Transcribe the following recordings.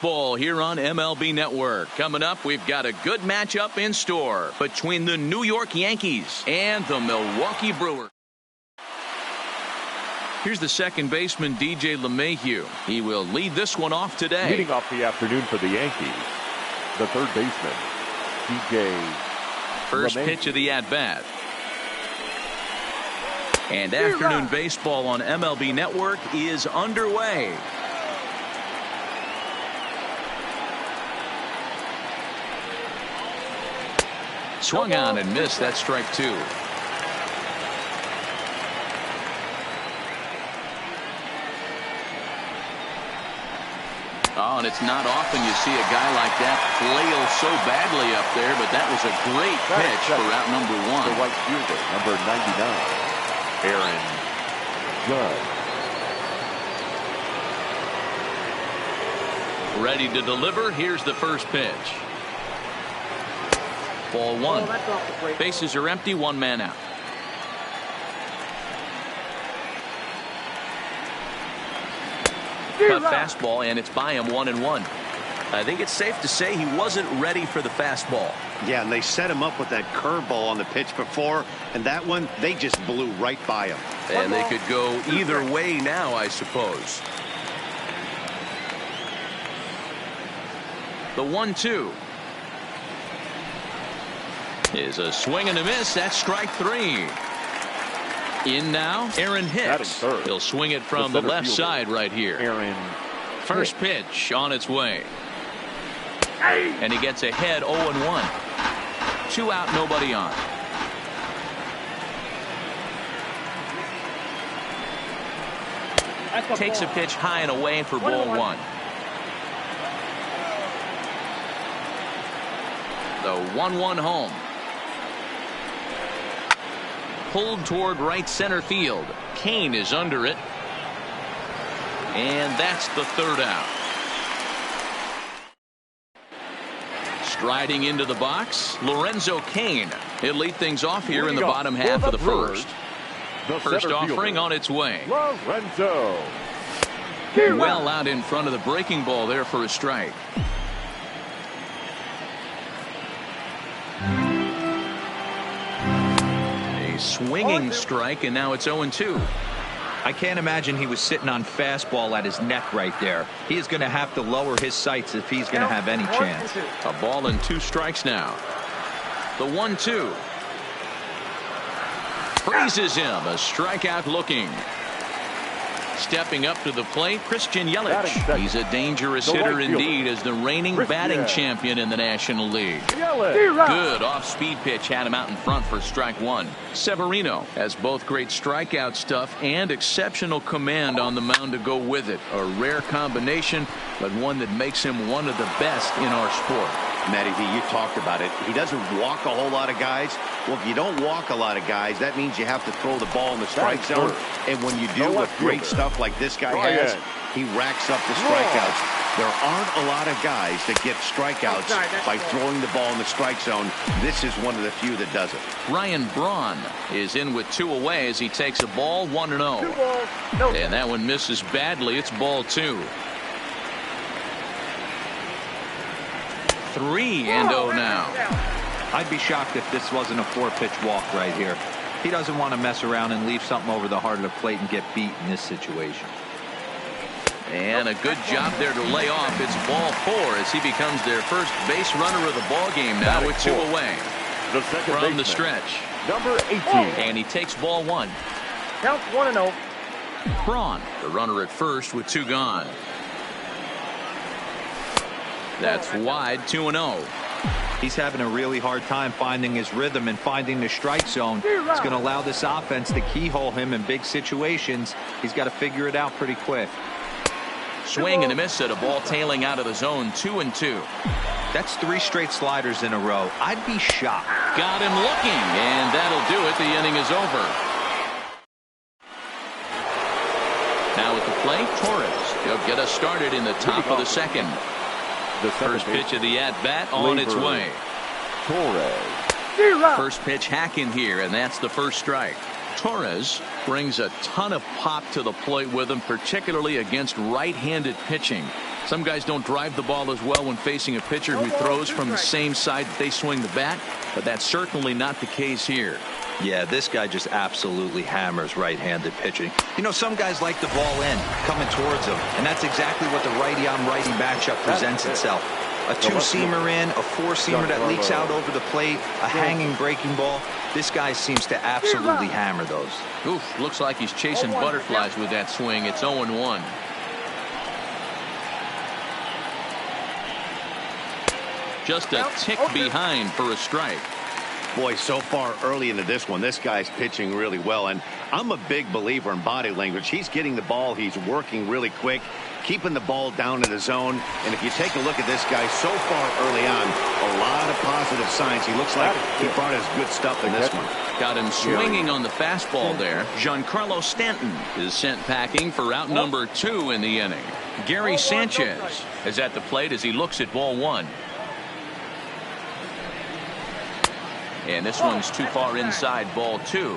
Ball here on MLB Network. Coming up, we've got a good matchup in store between the New York Yankees and the Milwaukee Brewers. Here's the second baseman, DJ LeMahieu. He will lead this one off today. Leading off the afternoon for the Yankees, the third baseman, DJ First LeMahieu. pitch of the at-bat. And afternoon baseball on MLB Network is underway. Swung on and missed. That's strike two. Oh, and it's not often you see a guy like that flail so badly up there, but that was a great pitch for out number one. The right fielder, number 99, Aaron Judge. Ready to deliver. Here's the first pitch. Ball one. Bases are empty. One man out. Cut fastball, and it's by him 1-1. I think it's safe to say he wasn't ready for the fastball. Yeah, and they set him up with that curveball on the pitch before, and that one, they just blew right by him. And they could go either way now, I suppose. The 1-2 is a swing and a miss. That's strike three. In now, Aaron Hicks. He'll swing it from the left side right here. Aaron First pitch on its way. And he gets ahead 0-1. 2 out, nobody on. Takes a pitch high and away for ball one. The 1-1 home. Pulled toward right center field. Kane is under it. And that's the third out. Striding into the box, Lorenzo Kane. He'll lead things off here in the bottom half of the first. First offering on its way. Lorenzo. Well out in front of the breaking ball there for a strike. A swinging strike, and now it's 0-2. I can't imagine he was sitting on fastball at his neck right there. He is going to have to lower his sights if he's going to have any chance. A ball and 2 strikes now. The 1-2. Freezes him. A strikeout looking. Stepping up to the plate, Christian Yelich. He's a dangerous hitter indeed as the reigning batting champion in the National League. Good off-speed pitch had him out in front for strike one. Severino has both great strikeout stuff and exceptional command on the mound to go with it. A rare combination, but one that makes him one of the best in our sport. Matty V, you talked about it. He doesn't walk a whole lot of guys. Well, if you don't walk a lot of guys, that means you have to throw the ball in the strike zone. And when you do with great stuff like this guy has, he racks up the strikeouts. There aren't a lot of guys that get strikeouts by throwing the ball in the strike zone. This is one of the few that does it. Ryan Braun is in with 2 away as he takes a ball 1-0. And that one misses badly. It's ball 2. 3-0 now. I'd be shocked if this wasn't a 4-pitch walk right here. He doesn't want to mess around and leave something over the heart of the plate and get beat in this situation. And a good job there to lay off. It's ball 4 as he becomes their first base runner of the ball game now with 2 away from the stretch. Number 18. And he takes ball 1. Count 1-0. Braun, the runner at first with 2 gone. That's wide, 2-0. He's having a really hard time finding his rhythm and finding the strike zone. It's going to allow this offense to keyhole him in big situations. He's got to figure it out pretty quick. Swing and a miss at a ball tailing out of the zone, 2-2. That's 3 straight sliders in a row. I'd be shocked. Got him looking, and that'll do it. The inning is over. Now at the plate, Torres. He'll get us started in the top of the second. The first pitch of the at-bat on its way. Torres. First pitch hacking here, and that's the first strike. Torres brings a ton of pop to the plate with him, particularly against right-handed pitching. Some guys don't drive the ball as well when facing a pitcher who throws from the same side that they swing the bat, but that's certainly not the case here. Yeah, this guy just absolutely hammers right-handed pitching. You know, some guys like the ball in, coming towards them, and that's exactly what the righty-on-righty matchup presents itself. A two-seamer in, a four-seamer that leaks out over the plate, a hanging breaking ball. This guy seems to absolutely hammer those. Oof, looks like he's chasing butterflies with that swing. It's 0-1. Just a tick behind for a strike. Boy, so far early into this one, this guy's pitching really well. And I'm a big believer in body language. He's getting the ball. He's working really quick, keeping the ball down in the zone. And if you take a look at this guy so far early on, a lot of positive signs. He looks like he brought his good stuff in this one. Got him swinging on the fastball there. Giancarlo Stanton is sent packing for out number 2 in the inning. Gary Sanchez is at the plate as he looks at ball 1. And this one's too far inside, ball 2.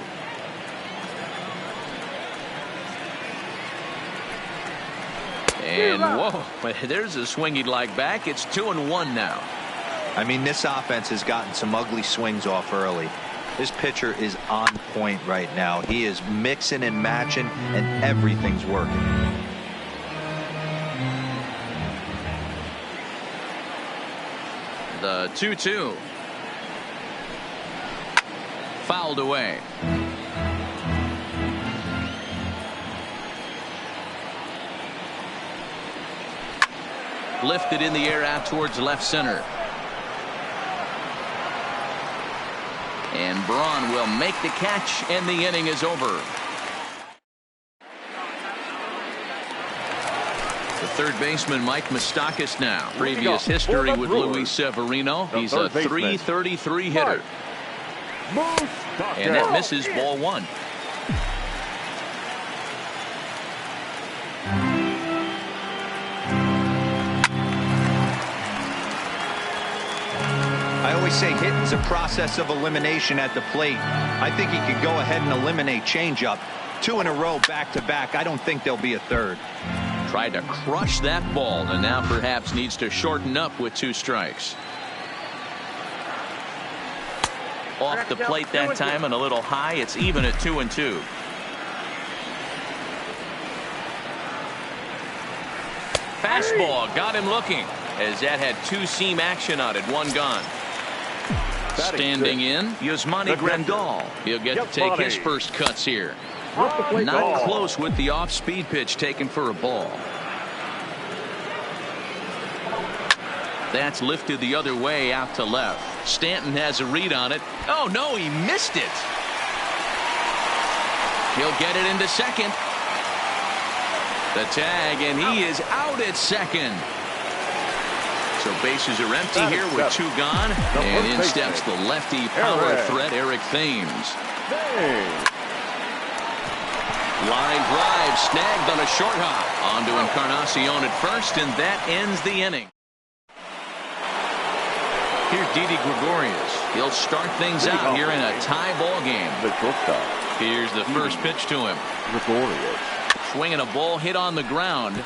And whoa, there's a swing he'd like back. It's 2-1 now. I mean, this offense has gotten some ugly swings off early. This pitcher is on point right now. He is mixing and matching, and everything's working. The 2-2. Fouled away. Lifted in the air out towards left center. And Braun will make the catch, and the inning is over. The third baseman, Mike Moustakas, now. Previous history with Luis Severino. He's a .333 hitter. And that misses, ball 1. I always say hitting's a process of elimination at the plate. I think he could go ahead and eliminate changeup. 2 in a row back-to-back. I don't think there'll be a third. Tried to crush that ball, and now perhaps needs to shorten up with 2 strikes. Off the plate that time and a little high. It's even at 2-2. Fastball got him looking, as that had 2-seam action on it. 1 gone. Standing in, Yasmani Grandal. He'll get to take his first cuts here. Not close with the off-speed pitch taken for a ball. That's lifted the other way out to left. Stanton has a read on it. Oh, no, he missed it. He'll get it into second. The tag, and he is out at second. So bases are empty here with 2 gone. And in steps the lefty power threat, Eric Thames. Line drive snagged on a short hop. On to Encarnacion at first, and that ends the inning. Here's Didi Gregorius. He'll start things out here in a tie ball game. Here's the first pitch to him. Gregorius. Swinging a ball hit on the ground.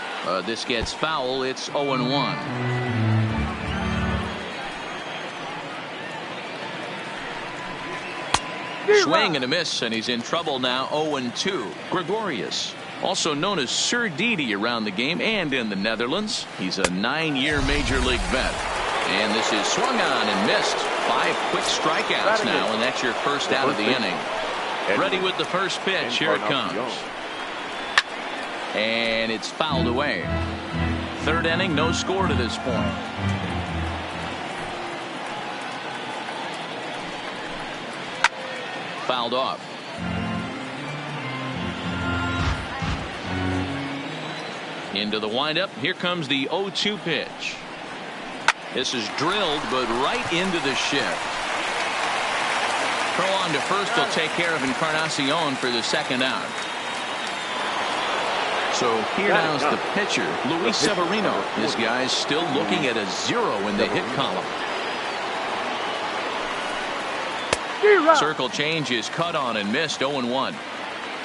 This gets foul. It's 0-1. Swing and a miss, and he's in trouble now. 0-2. Gregorius, also known as Sir Didi around the game and in the Netherlands. He's a 9-year major league vet. And this is swung on and missed. 5 quick strikeouts now, and that's your first out of the inning. Ready with the first pitch. Here it comes. And it's fouled away. Third inning, no score to this point. Fouled off. Into the windup. Here comes the 0-2 pitch. This is drilled, but right into the shift. Throw on to first will take care of Encarnacion for the second out. So here now's the pitcher, Luis Severino. This guy's still looking at a 0 in the hit column. Circle change is cut on and missed. 0-1.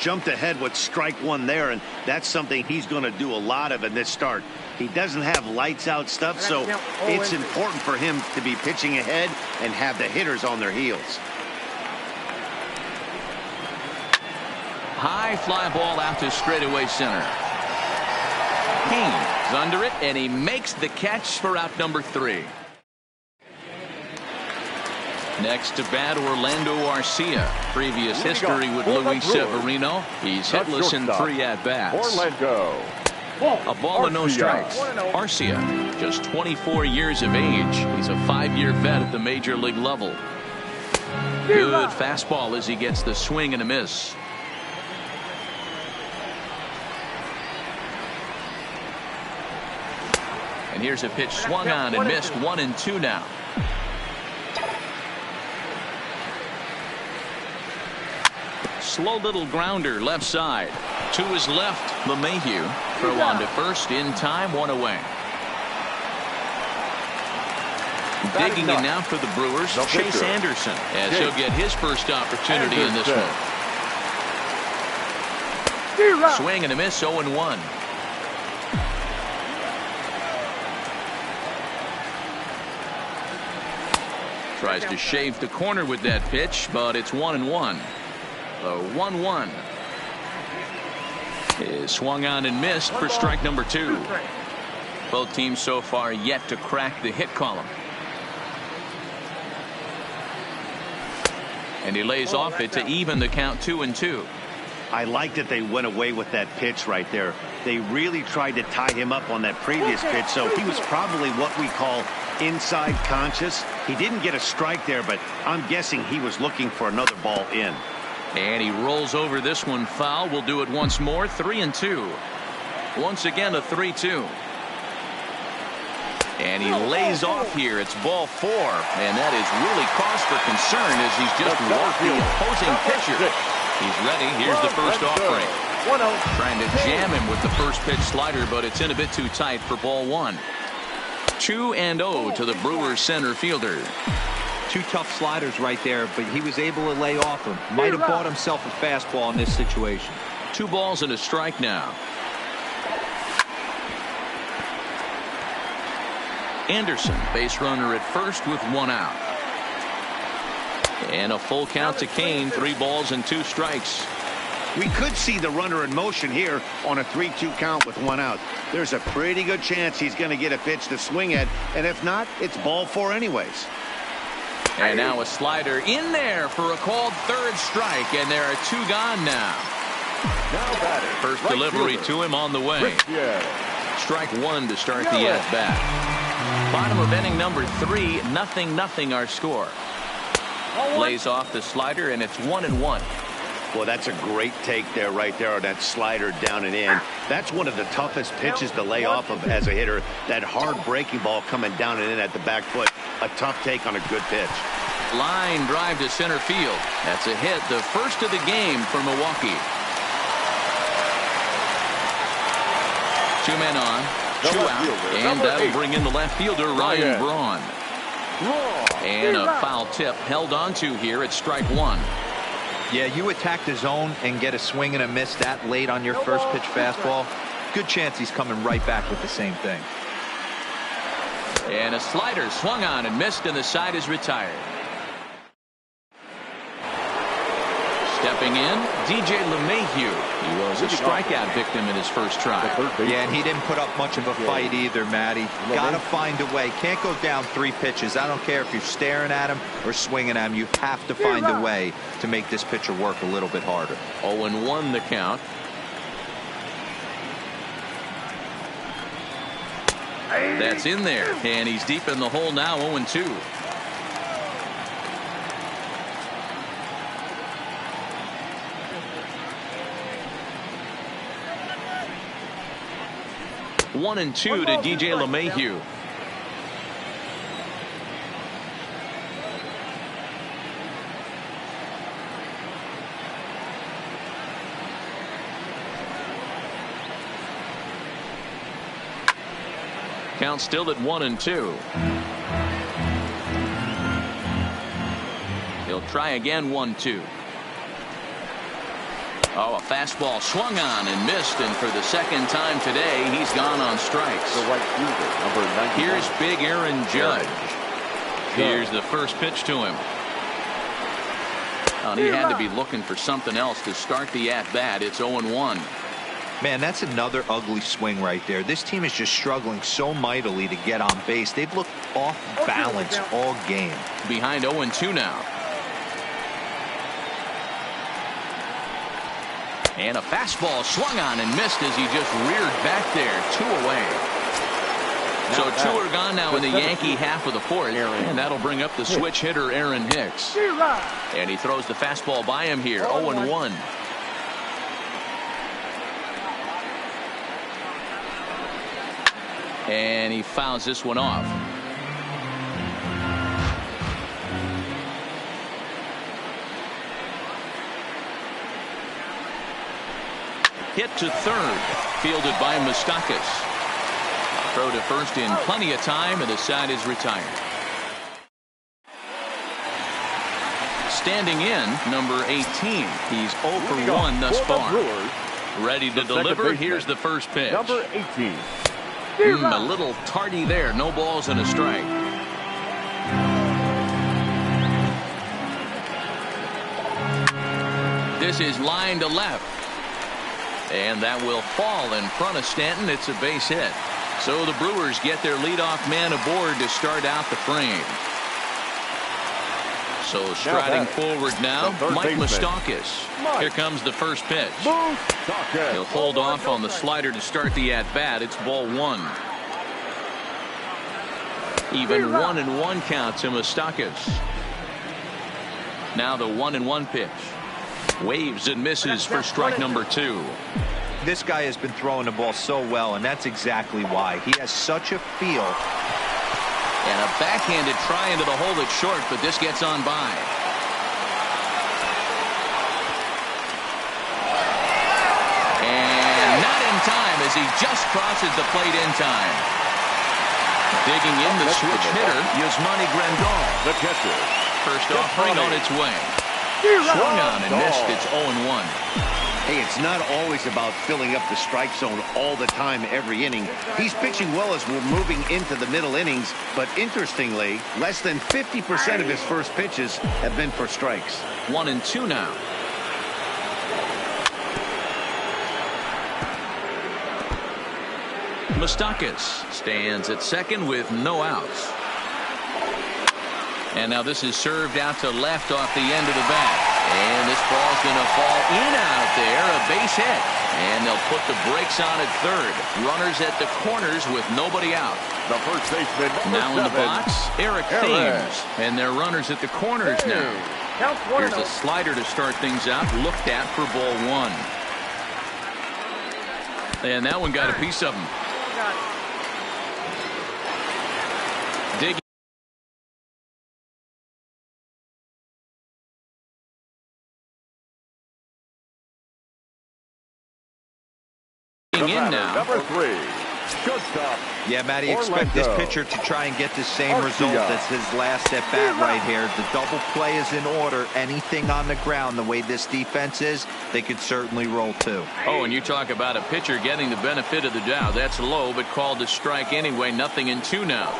jumped ahead with strike one there, and that's something he's going to do a lot of in this start. He doesn't have lights out stuff, so it's important for him to be pitching ahead and have the hitters on their heels. High fly ball out to straightaway center. King's under it, and he makes the catch for out number 3. Next to bat, Orlando Arcia. Previous history with Luis Severino. He's hitless in 3 at-bats. Orlando. A ball and no strikes. Arcia, just 24 years of age. He's a 5-year vet at the major league level. Good fastball as he gets the swing and a miss. And here's a pitch swung on and missed. 1-2 now. Slow little grounder left side. To his left, LeMahieu. Throw on to first in time, 1 away. Digging in now for the Brewers, Chase Anderson, as he'll get his first opportunity in this one. Swing and a miss, 0-1. Tries to shave the corner with that pitch, but it's 1-1. The 1-1 is swung on and missed for strike number 2. Both teams so far yet to crack the hit column. And he lays off it to even the count 2-2. I like that they went away with that pitch right there. They really tried to tie him up on that previous pitch, so he was probably what we call inside conscious. He didn't get a strike there, but I'm guessing he was looking for another ball in. And he rolls over this one foul. We'll do it once more. 3-2. Once again a 3-2. And he lays off here. It's ball 4. And that is really cause for concern as he's just walked the opposing pitcher. He's ready. Here's the first offering. Trying to jam him with the first pitch slider, but it's in a bit too tight for ball 1. 2-0 to the Brewers center fielder. 2 tough sliders right there, but he was able to lay off them. Might have bought himself a fastball in this situation. 2 balls and a strike now. Anderson, base runner at first with 1 out. And a full count to Kane. 3 balls and 2 strikes. We could see the runner in motion here on a 3-2 count with 1 out. There's a pretty good chance he's going to get a pitch to swing at, and if not, it's ball 4 anyways. And now a slider in there for a called 3rd strike, and there are 2 gone now. First delivery to him on the way. Strike 1 to start the at-bat. Bottom of inning number 3, 0-0 our score. Lays off the slider, and it's 1-1. Well, that's a great take there right there on that slider down and in. That's one of the toughest pitches to lay off of as a hitter. That hard breaking ball coming down and in at the back foot. A tough take on a good pitch. Line drive to center field. That's a hit, the first of the game for Milwaukee. 2 men on, 2 out, and that'll bring in the left fielder, Ryan Braun. And a foul tip held on to here at strike 1. Yeah, you attack the zone and get a swing and a miss that late on your first pitch fastball. Good chance he's coming right back with the same thing. And a slider swung on and missed, and the side is retired. Stepping in, DJ LeMahieu. He was a strikeout victim in his first try. Yeah, and he didn't put up much of a fight either, Matty. Got to find a way. Can't go down 3 pitches. I don't care if you're staring at him or swinging at him. You have to find a way to make this pitcher work a little bit harder. 0-1 the count. That's in there, and he's deep in the hole now. 0-2. One and 2 to DJ LeMahieu. Count still at 1-2. He'll try again. 1-2. Oh, a fastball swung on and missed, and for the second time today, he's gone on strikes. The right fielder, number 91. Here's big Aaron Judge. Here's the first pitch to him. He had to be looking for something else to start the at-bat. It's 0-1. Man, that's another ugly swing right there. This team is just struggling so mightily to get on base. They've looked off balance all game. Behind 0-2 now. And a fastball swung on and missed as he just reared back there. 2 away. So 2 are gone now in the Yankee half of the fourth. And that'll bring up the switch hitter, Aaron Hicks. And he throws the fastball by him here. 0-1. And he fouls this one off. Hit to third. Fielded by Moustakas. Throw to first in plenty of time, and the side is retired. Standing in, number 18. He's 0 for 1 thus far. Ready to deliver. Here's the first pitch. Number 18. A little tardy there. No balls and a strike. This is line to left. And that will fall in front of Stanton. It's a base hit. So the Brewers get their leadoff man aboard to start out the frame. So striding forward now, Mike Moustakas. Here comes the first pitch. He'll hold off on the slider to start the at-bat. It's ball 1. Even 1-1 count to Moustakas. Now the 1-1 pitch. Waves and misses for strike number 2. This guy has been throwing the ball so well, and that's exactly why. He has such a feel. And a backhanded try into the hole that's short, but this gets on by. And not in time as he just crosses the plate in time. Digging in the switch hitter, Yasmani Grandal. The catcher. First offering on its way. Swung on and missed. It's 0-1. Hey, it's not always about filling up the strike zone all the time every inning. He's pitching well as we're moving into the middle innings, but interestingly, less than 50% of his first pitches have been for strikes. 1-2 now. Moustakas stands at second with no outs. And now this is served out to left off the end of the bat. And this ball's going to fall in out there, a base hit. And they'll put the brakes on at third. Runners at the corners with nobody out. The first baseman, now in the box, Eric Thames. And they're runners at the corners now. Here's a slider to start things out, looked at for ball 1. And that one got a piece of him. Digging in now. Number 3, shortstop. Yeah, Matty, expect this pitcher to try and get the same result as his last at bat right here. The double play is in order. Anything on the ground, the way this defense is, they could certainly roll too. Oh, and you talk about a pitcher getting the benefit of the doubt. That's low, but called to strike anyway. 0-2 now.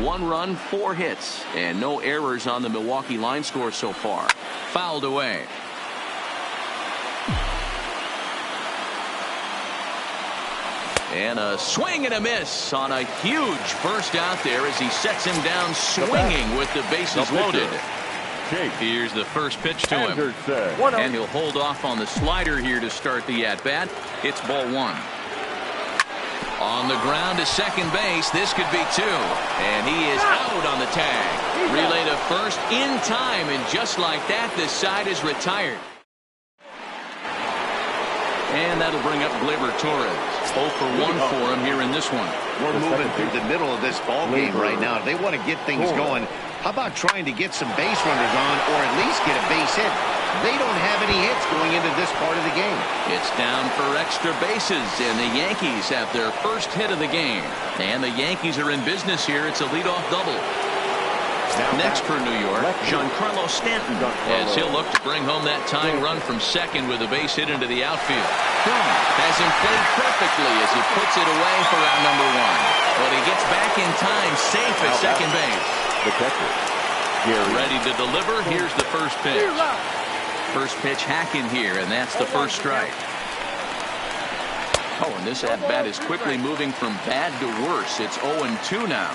One run, 4 hits, and no errors on the Milwaukee line score so far. Fouled away. And a swing and a miss on a huge burst out there as he sets him down swinging with the bases loaded. Here's the first pitch to him. And he'll hold off on the slider here to start the at-bat. It's ball 1. On the ground to second base. This could be 2. And he is out on the tag. Relay to first in time. And just like that, this side is retired. And that'll bring up Gleyber Torres. 0 for 1 for him here in this one. We're moving through the middle of this ball game right now. If they want to get things going, how about trying to get some base runners on or at least get a base hit? They don't have any hits going into this part of the game. It's down for extra bases, and the Yankees have their first hit of the game. And the Yankees are in business here. It's a leadoff double. Next for New York, Giancarlo Stanton, as he'll look to bring home that tying run from second with a base hit into the outfield. Braun has him played perfectly as he puts it away for round number 1. But he gets back in time, safe at second base. The catcher, ready to deliver. Here's the first pitch. First pitch hacking here, and that's the first strike. Oh, and this at-bat is quickly moving from bad to worse. It's 0-2 now.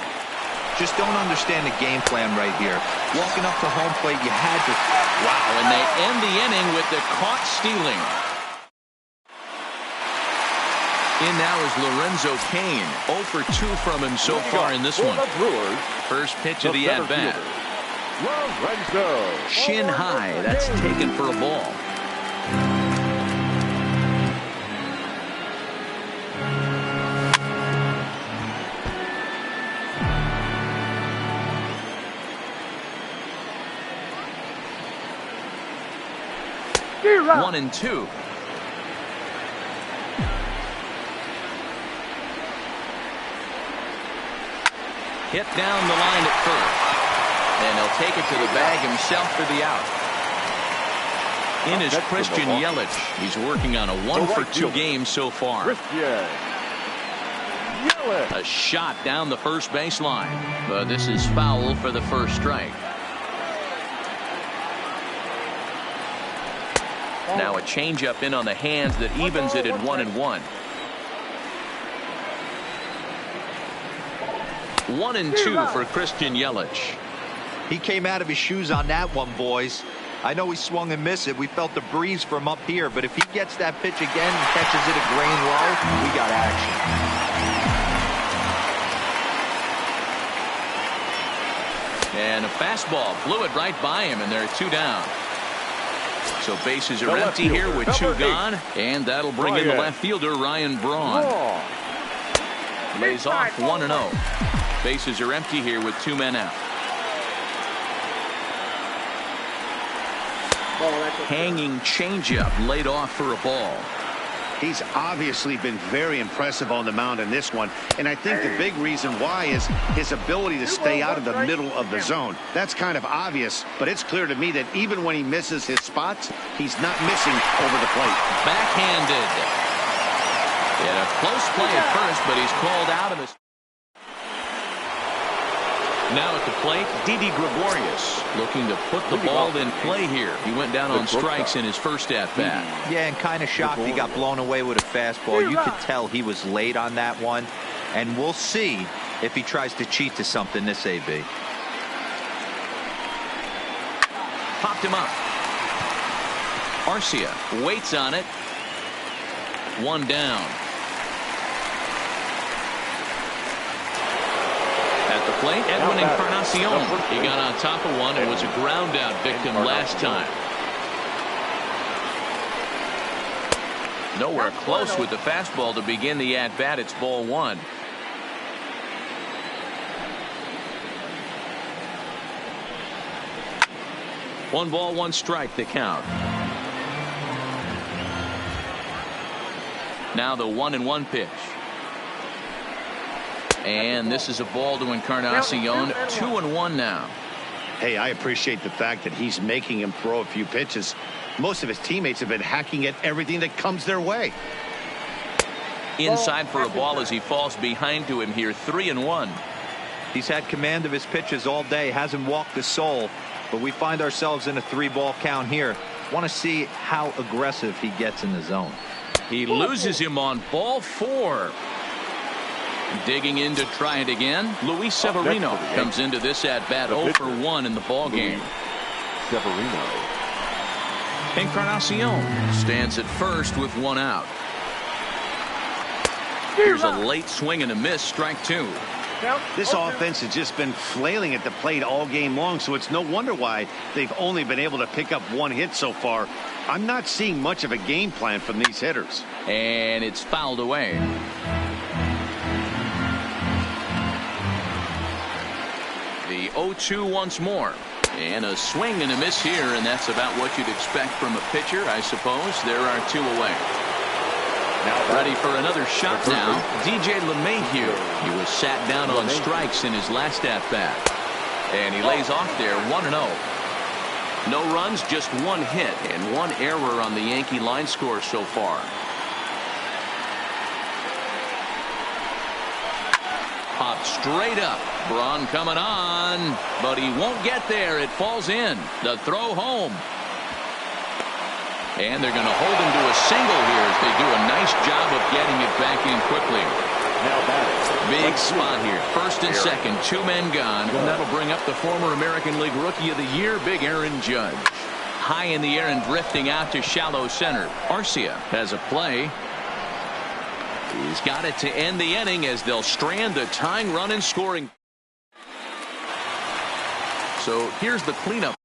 Just don't understand the game plan right here. Walking up to home plate, you had to. Wow, and they end the inning with the caught stealing. In now is Lorenzo Cain. 0 for 2 from him so far in this one. First pitch of the at-bat. Shin high. That's taken for a ball. Zero. 1-2. Hit down the line at first. And he'll take it to the bag himself for the out. In is Christian Yelich. He's working on a 1 for 2 game so far. A shot down the first baseline. But this is foul for the first strike. Now a changeup in on the hands that evens it at 1-1. 1-2 for Christian Yelich. He came out of his shoes on that one, boys. I know he swung and missed it. We felt the breeze from up here, but if he gets that pitch again and catches it a grain low, we got action. And a fastball blew it right by him, and there are 2 down. So bases are empty here with 2 gone, and that'll bring in the left fielder, Ryan Braun. Lays off 1-0. Bases are empty here with 2 men out. Hanging changeup laid off for a ball. He's obviously been very impressive on the mound in this one, and I think the big reason why is his ability to stay out of the middle of the zone. That's kind of obvious, but it's clear to me that even when he misses his spots, he's not missing over the plate. Backhanded. And a close play at first, but he's called out of his. Now at the plate, Didi Gregorius looking to put the ball in play here. He went down on strikes in his first at-bat. Yeah, and kind of shocked he got blown away with a fastball. You could tell he was late on that one, and we'll see if he tries to cheat to something this AB. Popped him up. Arcia waits on it. 1 down. At the plate, Edwin Encarnacion. He got on top of one and was a ground out victim last time. Nowhere close with the fastball to begin the at-bat. It's ball 1. One ball, 1 strike, the count. Now the 1-1 pitch. And this is a ball to Encarnacion. 2-1 now. Hey, I appreciate the fact that he's making him throw a few pitches. Most of his teammates have been hacking at everything that comes their way. Inside for a ball as he falls behind to him here. 3-1. He's had command of his pitches all day. Hasn't walked a soul. But we find ourselves in a 3-ball count here. Want to see how aggressive he gets in the zone. He loses him on ball 4. Digging in to try it again. Luis Severino comes into this at-bat 0 for 1 in the ball game. Severino. Encarnacion stands at first with 1 out. Here's a late swing and a miss. Strike 2. This offense has just been flailing at the plate all game long, so it's no wonder why they've only been able to pick up 1 hit so far. I'm not seeing much of a game plan from these hitters. And it's fouled away. The 0-2 once more. And a swing and a miss here, and that's about what you'd expect from a pitcher, I suppose. There are 2 away. Now ready for another shot now. DJ LeMahieu. He was sat down on strikes in his last at-bat. And he lays off there 1-0. No runs, just one hit and one error on the Yankee line score so far. Popped straight up. Braun coming on, but he won't get there. It falls in. The throw home. And they're going to hold him to a single here as they do a nice job of getting it back in quickly. Now batting. Big spot here. First and second, 2 men gone. And that'll bring up the former American League Rookie of the Year, Big Aaron Judge. High in the air and drifting out to shallow center. Arcia has a play. He's got it to end the inning as they'll strand the tying run in scoring. So here's the cleanup.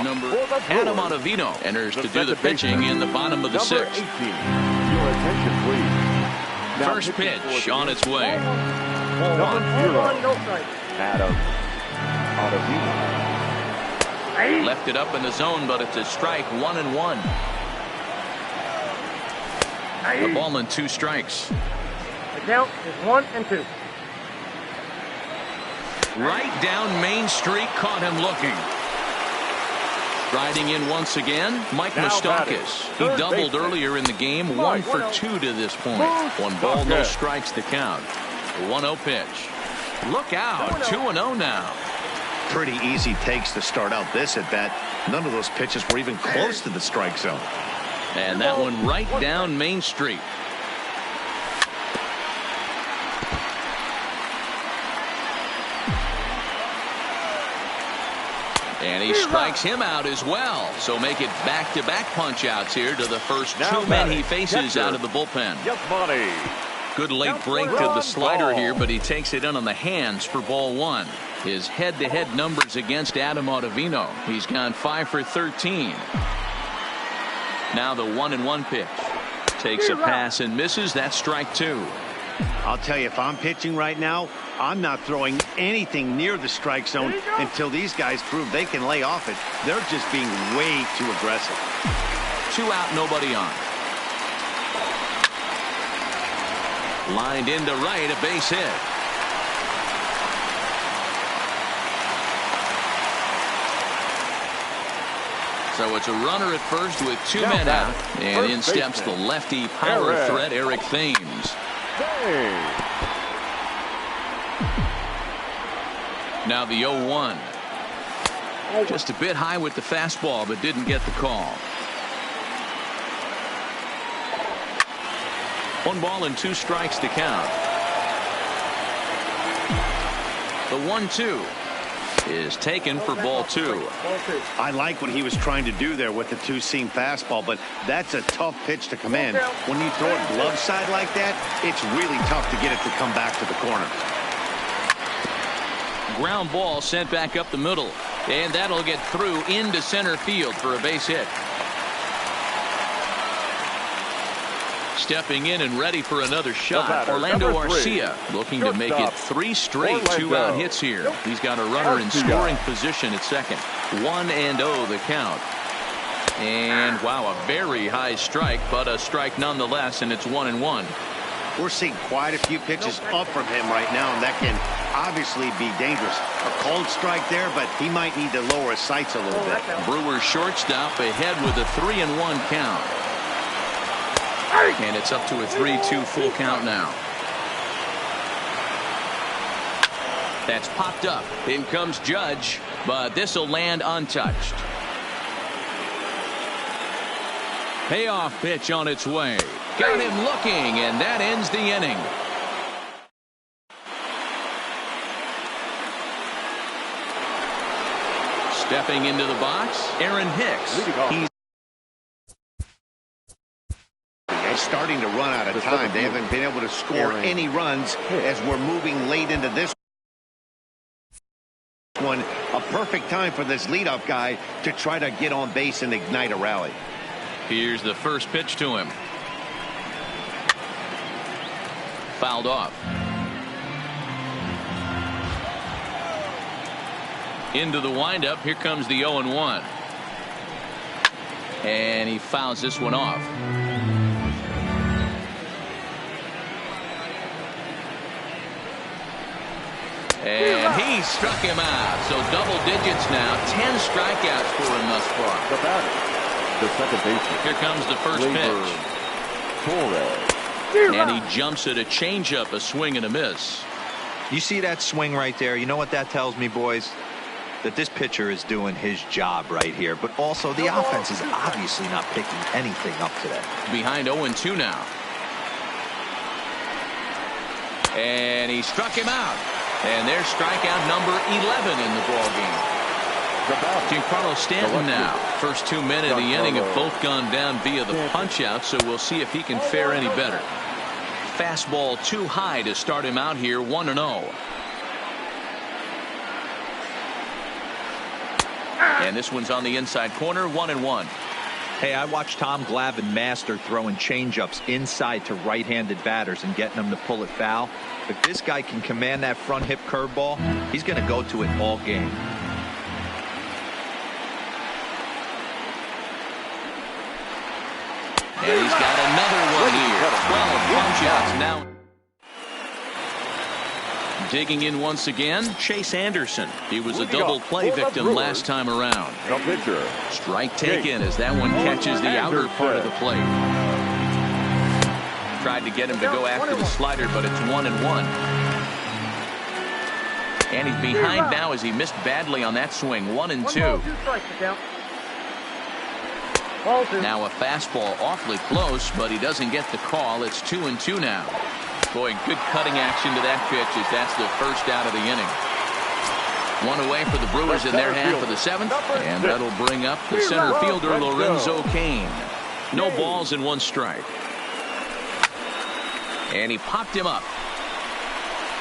Number Adam Ottavino enters to do the pitching in the bottom of the 6th. Your attention, please. First pitch on its way. Adam Ottavino. Left it up in the zone, but it's a strike. 1-1. The ball and 2 strikes. The count is 1-2. Right down Main Street, caught him looking. Riding in once again, Mike Moustakas. He doubled earlier in the game, 1 for 2 to this point. 1 ball, no strikes to count. 1-0 pitch. Look out, 2-0 now. Pretty easy takes to start out this at bat. None of those pitches were even close to the strike zone. And that one right down Main Street. And he strikes him out as well. So make it back-to-back punch-outs here to the first 2 men he faces out of the bullpen. Good late break to the slider here, but he takes it in on the hands for ball 1. His head-to-head numbers against Adam Ottavino. He's gone 5 for 13. Now the 1-1 pitch. Takes a pass and misses. That's strike 2. I'll tell you, if I'm pitching right now, I'm not throwing anything near the strike zone until these guys prove they can lay off it. They're just being way too aggressive. 2 out, nobody on. Lined into right, a base hit. So it's a runner at first with 2 men out. And in steps the lefty power threat, Eric Thames. Now the 0-1. Just a bit high with the fastball, but didn't get the call. 1 ball and 2 strikes to count. The 1-2 is taken for ball 2. I like what he was trying to do there with the 2-seam fastball, but that's a tough pitch to command. When you throw it glove side like that, it's really tough to get it to come back to the corner. Ground ball sent back up the middle, and that'll get through into center field for a base hit. Stepping in and ready for another shot, Orlando Arcia looking to make it 3 straight 2-out hits here. He's got a runner in scoring position at second. 1-0 the count. And wow, a very high strike, but a strike nonetheless, and it's 1-1. We're seeing quite a few pitches up from him right now, and that can obviously be dangerous. A cold strike there, but he might need to lower his sights a little bit. Brewers shortstop ahead with a 3-1 count. And it's up to a 3-2 full count now. That's popped up. In comes Judge, but this will land untouched. Payoff pitch on its way. Got him looking, and that ends the inning. Stepping into the box, Aaron Hicks. He's starting to run out of time. They haven't been able to score any runs as we're moving late into this one. A perfect time for this leadoff guy to try to get on base and ignite a rally. Here's the first pitch to him. Fouled off. Into the windup. Here comes the 0-1. And he fouls this one off. And he struck him out. So double digits now. 10 strikeouts for him thus far. The batter, the second baseman. Here comes the first pitch. Torres. And he jumps at a changeup, a swing and a miss. You see that swing right there? You know what that tells me, boys? That this pitcher is doing his job right here. But also, the offense is obviously not picking anything up today. Behind 0-2 now. And he struck him out. And there's strikeout number 11 in the ballgame. Giancarlo Stanton now. First 2 men of the inning have both gone down via the punch-out, so we'll see if he can fare any better. Fastball too high to start him out here, 1-0. And this one's on the inside corner, 1-1. Hey, I watched Tom Glavine master throwing changeups inside to right-handed batters and getting them to pull it foul. If this guy can command that front hip curveball, he's going to go to it all game. And he's got another one here. 12 punch-outs now. Digging in once again, Chase Anderson. He was a double play victim last time around. Strike taken as that one catches the outer part of the plate. Tried to get him to go after the slider, but it's 1-1. And he's behind now as he missed badly on that swing. 1-2. Now a fastball awfully close, but he doesn't get the call. It's 2-2 now. Boy, good cutting action to that pitch as that's the first out of the inning. One away for the Brewers in their half of the seventh, and that'll bring up the center fielder Lorenzo Cain. No balls and 1 strike. And he popped him up.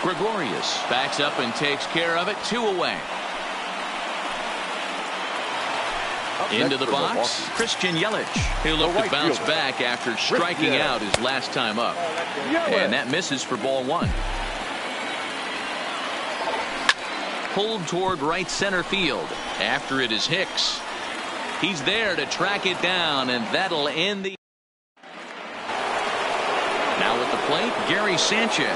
Gregorius backs up and takes care of it. 2 away. Into the box, Christian Yelich. He'll look to bounce back after striking out his last time up. And that misses for ball 1. Pulled toward right center field. After it is Hicks. He's there to track it down, and that'll end the... Now at the plate, Gary Sanchez.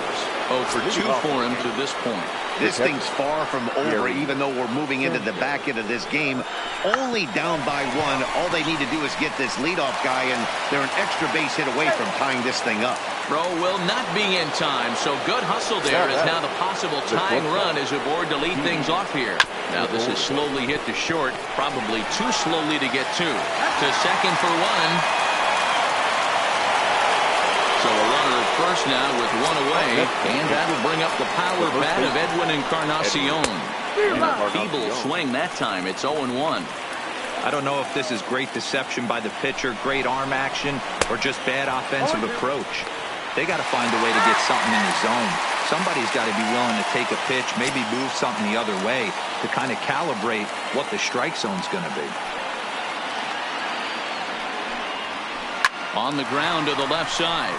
0 for 2 for him to this point. This thing's far from over, even though we're moving into the back end of this game. Only down by 1. All they need to do is get this leadoff guy, and they're an extra base hit away from tying this thing up. Throw will not be in time, so good hustle there as now the possible tying run is aboard to lead things off here. Now this is slowly hit to short, probably too slowly to get to second for 1. So a runner at first now with 1 away, and that'll bring up the power bat of Edwin Encarnacion. Feeble swing that time. It's 0-1. I don't know if this is great deception by the pitcher, great arm action, or just bad offensive approach. They got to find a way to get something in the zone. Somebody's got to be willing to take a pitch, maybe move something the other way to kind of calibrate what the strike zone's going to be. On the ground to the left side.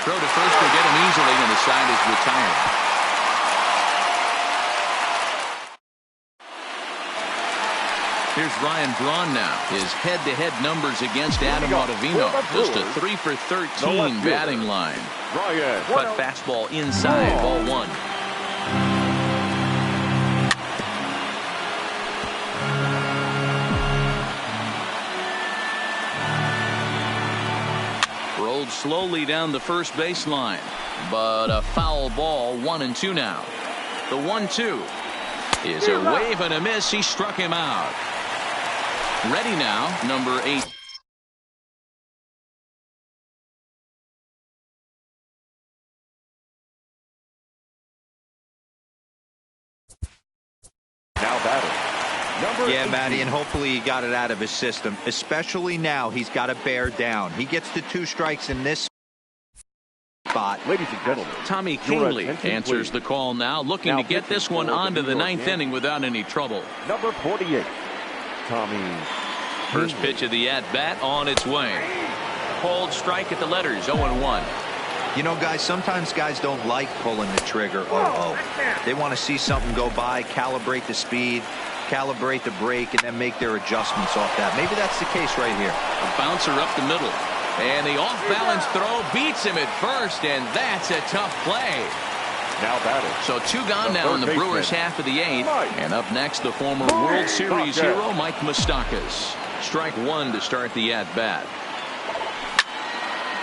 Throw to first will get him easily, and the side is retired. Here's Ryan Braun now. His head-to-head numbers against Adam Ottavino. Just a 3 for 13 batting line. Cut fastball inside, ball 1. Rolled slowly down the first baseline, but a foul ball. 1-2 now. The 1-2 is a wave and a miss. He struck him out. Ready now, number 8. Now batting. Yeah, Matty, and hopefully he got it out of his system. Especially now, he's got to bear down. He gets the 2 strikes in this spot. Ladies and gentlemen, Tommy Kingley answers the call now, looking to get this one onto the 9th inning without any trouble. Number 48, Tommy. First pitch of the at-bat on its way. Called strike at the letters, 0-1. You know, guys, sometimes guys don't like pulling the trigger 0-0. They want to see something go by, calibrate the speed, calibrate the break, and then make their adjustments off that. Maybe that's the case right here. A bouncer up the middle. And the off-balance throw beats him at first, and that's a tough play. now batting. So 2 gone now in the Brewers' half of the 8th. And up next, the former World Series hero, Mike Moustakas. Strike 1 to start the at-bat.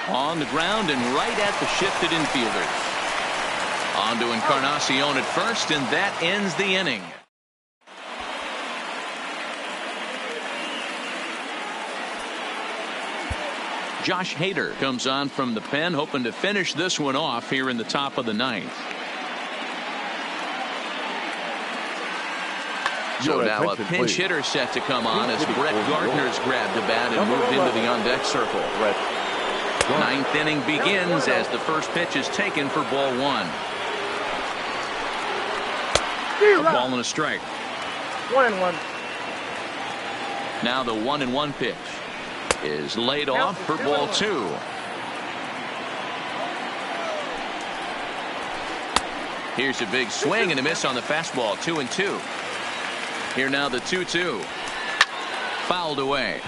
On the ground and right at the shifted infielders. On to Encarnacion at first, and that ends the inning. Josh Hader comes on from the pen, hoping to finish this one off here in the top of the 9th. So now a pinch hitter set to come on as Brett Gardner's grabbed the bat and moved into the on-deck circle. 9th inning begins as the first pitch is taken for ball 1. A ball and a strike. 1-1. Now the 1-1 pitch is laid off for ball 2. Here's a big swing and a miss on the fastball. 2-2. Here now the 2-2. Fouled away.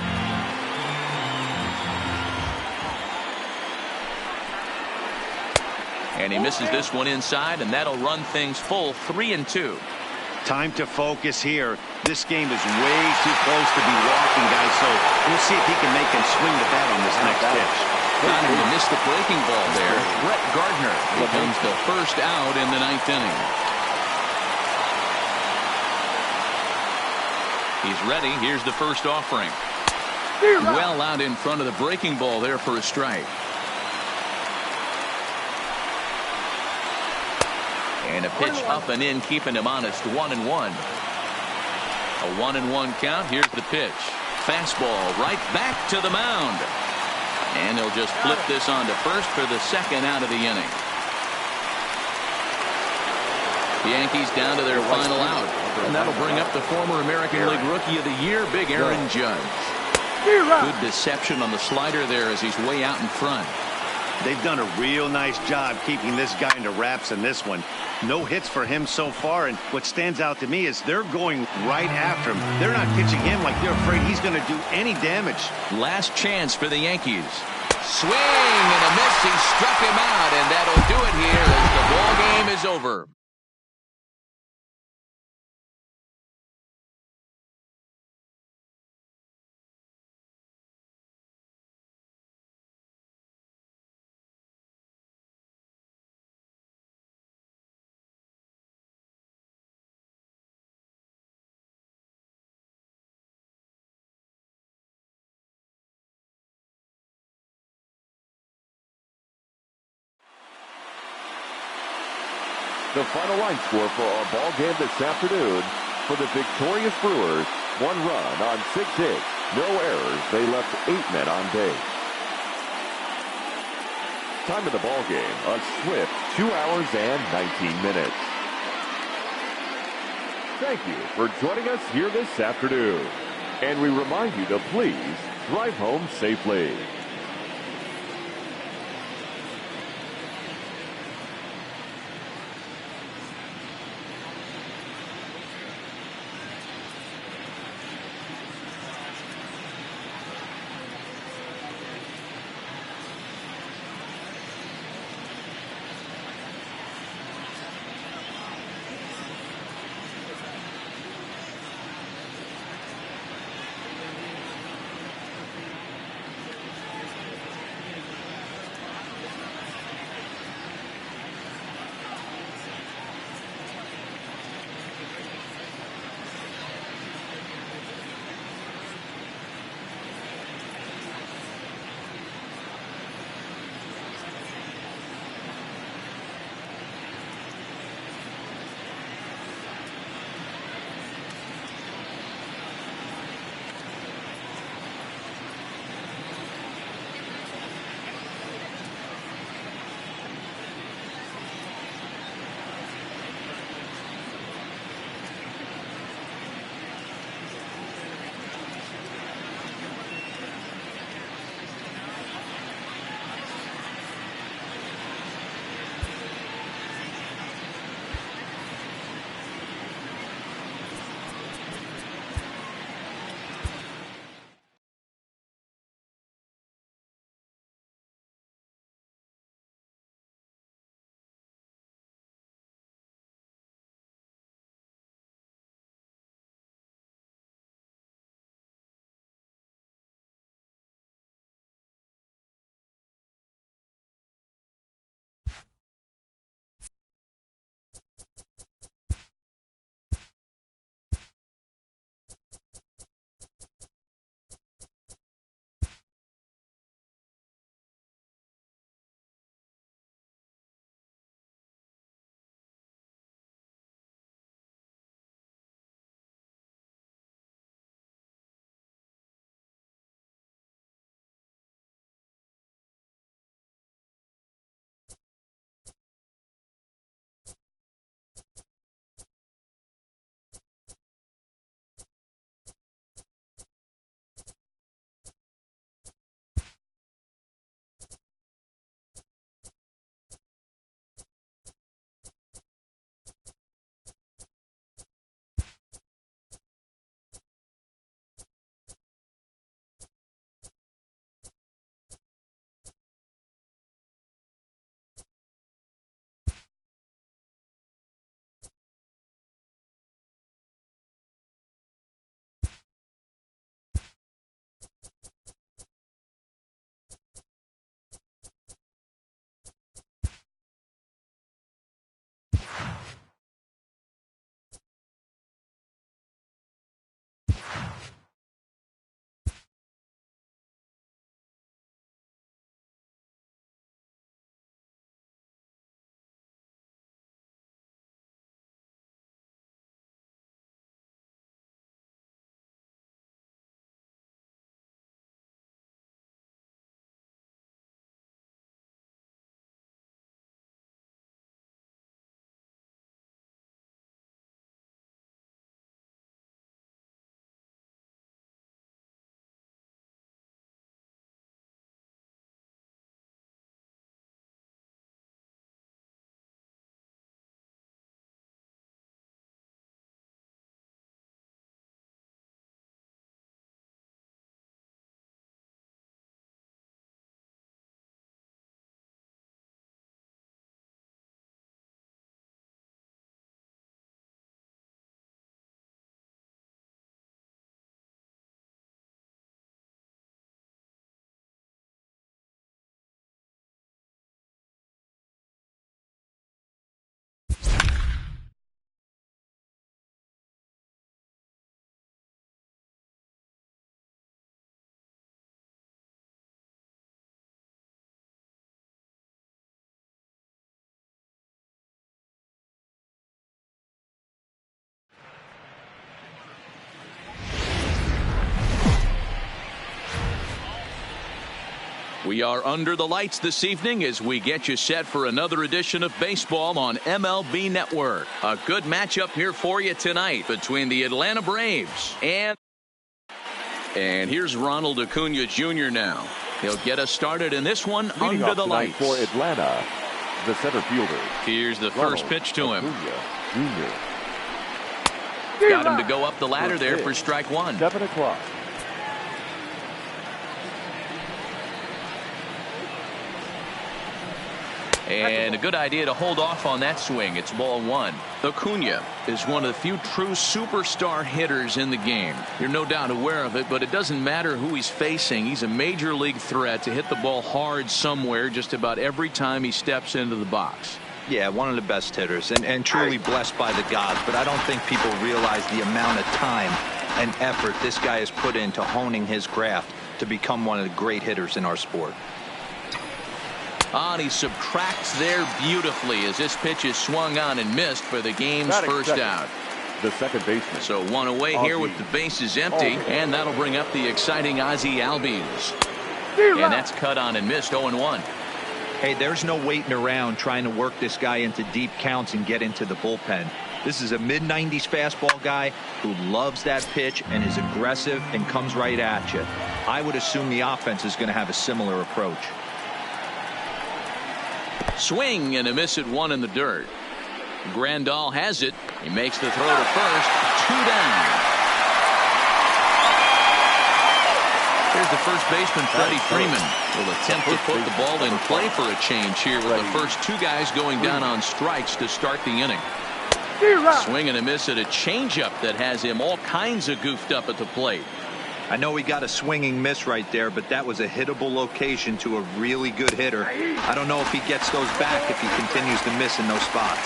And he misses this one inside, and that'll run things full 3-2. Time to focus here. This game is way too close to be walking, guys, so we'll see if he can make him swing the bat on this next pitch. Got him to miss the breaking ball there. Brett Gardner becomes the first out in the 9th inning. He's ready. Here's the first offering. Well out in front of the breaking ball there for a strike. And a pitch up and in, keeping him honest. 1-1. A 1-1 count. Here's the pitch. Fastball right back to the mound. And they'll just flip this on to first for the second out of the inning. The Yankees down to their final out. And that'll bring up the former American League Rookie of the Year, Big Aaron Judge. Good deception on the slider there as he's way out in front. They've done a real nice job keeping this guy into wraps in this one. No hits for him so far, and what stands out to me is they're going right after him. They're not pitching him like they're afraid he's going to do any damage. Last chance for the Yankees. Swing and a miss. He struck him out, and that'll do it here as the ball game is over. The final line score for our ball game this afternoon: for the victorious Brewers, 1 run on 6 hits, no errors. They left 8 men on base. Time of the ball game: a swift 2 hours and 19 minutes. Thank you for joining us here this afternoon, and we remind you to please drive home safely. We are under the lights this evening as we get you set for another edition of baseball on MLB Network. A good matchup here for you tonight between the Atlanta Braves and here's Ronald Acuna Jr. now. He'll get us started in this one under the lights. For Atlanta, the center fielder. Here's the first pitch to him. Jr. Got him to go up the ladder there for strike one. 7 o'clock. And a good idea to hold off on that swing. It's ball one. Acuna is one of the few true superstar hitters in the game. You're no doubt aware of it, but it doesn't matter who he's facing. He's a major league threat to hit the ball hard somewhere just about every time he steps into the box. Yeah, one of the best hitters and truly blessed by the gods, but I don't think people realize the amount of time and effort this guy has put into honing his craft to become one of the great hitters in our sport. And he subtracts there beautifully as this pitch is swung on and missed for the game's first out. The second baseman. So one away here with the bases empty, and that'll bring up the exciting Ozzie Albies. And that's cut on and missed 0-1. Hey, there's no waiting around trying to work this guy into deep counts and get into the bullpen. This is a mid-90s fastball guy who loves that pitch and is aggressive and comes right at you. I would assume the offense is going to have a similar approach. Swing and a miss at one in the dirt. Grandal has it. He makes the throw to first. 2 down. Here's the first baseman, Freddie Freeman. Will attempt to put the ball in play for a change here with the first 2 guys going down on strikes to start the inning. Swing and a miss at a changeup that has him all kinds of goofed up at the plate. I know he got a swinging miss right there, but that was a hittable location to a really good hitter. I don't know if he gets those back if he continues to miss in those spots.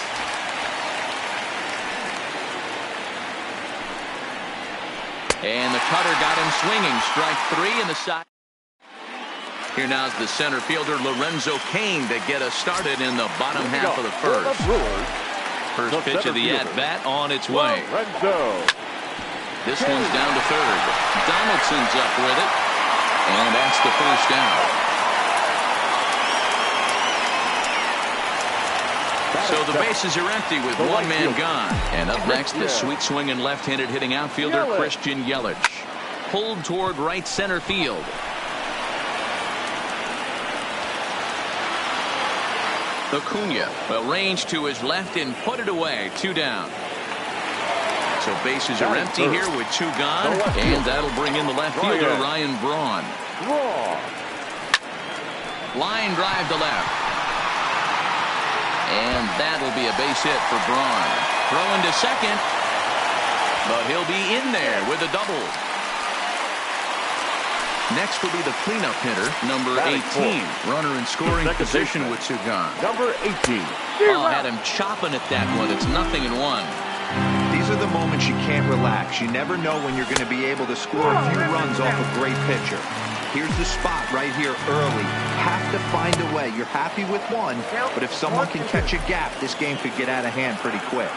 And the cutter got him swinging. Strike 3 in the side. Here now is the center fielder Lorenzo Cain to get us started in the bottom half of the first. First pitch of the at-bat on its way. This one's down to third. Donaldson's up with it. And that's the first down. So the bases are empty with one man gone. And up next, the sweet swinging left-handed hitting outfielder Christian Yelich. Pulled toward right center field. Acuna will range to his left and put it away. 2 down. So bases are empty here with 2 gone, and that'll bring in the left fielder, Ryan Braun. Line drive to left. And that'll be a base hit for Braun. Throwing to second, but he'll be in there with a double. Next will be the cleanup hitter, number 18. Runner in scoring position with 2 gone. Number 18. Oh, had him chopping at that one. It's 0-1. These are the moments you can't relax. You never know when you're going to be able to score a few runs off a great pitcher. Here's the spot right here early. Have to find a way. You're happy with one, but if someone can catch a gap, this game could get out of hand pretty quick.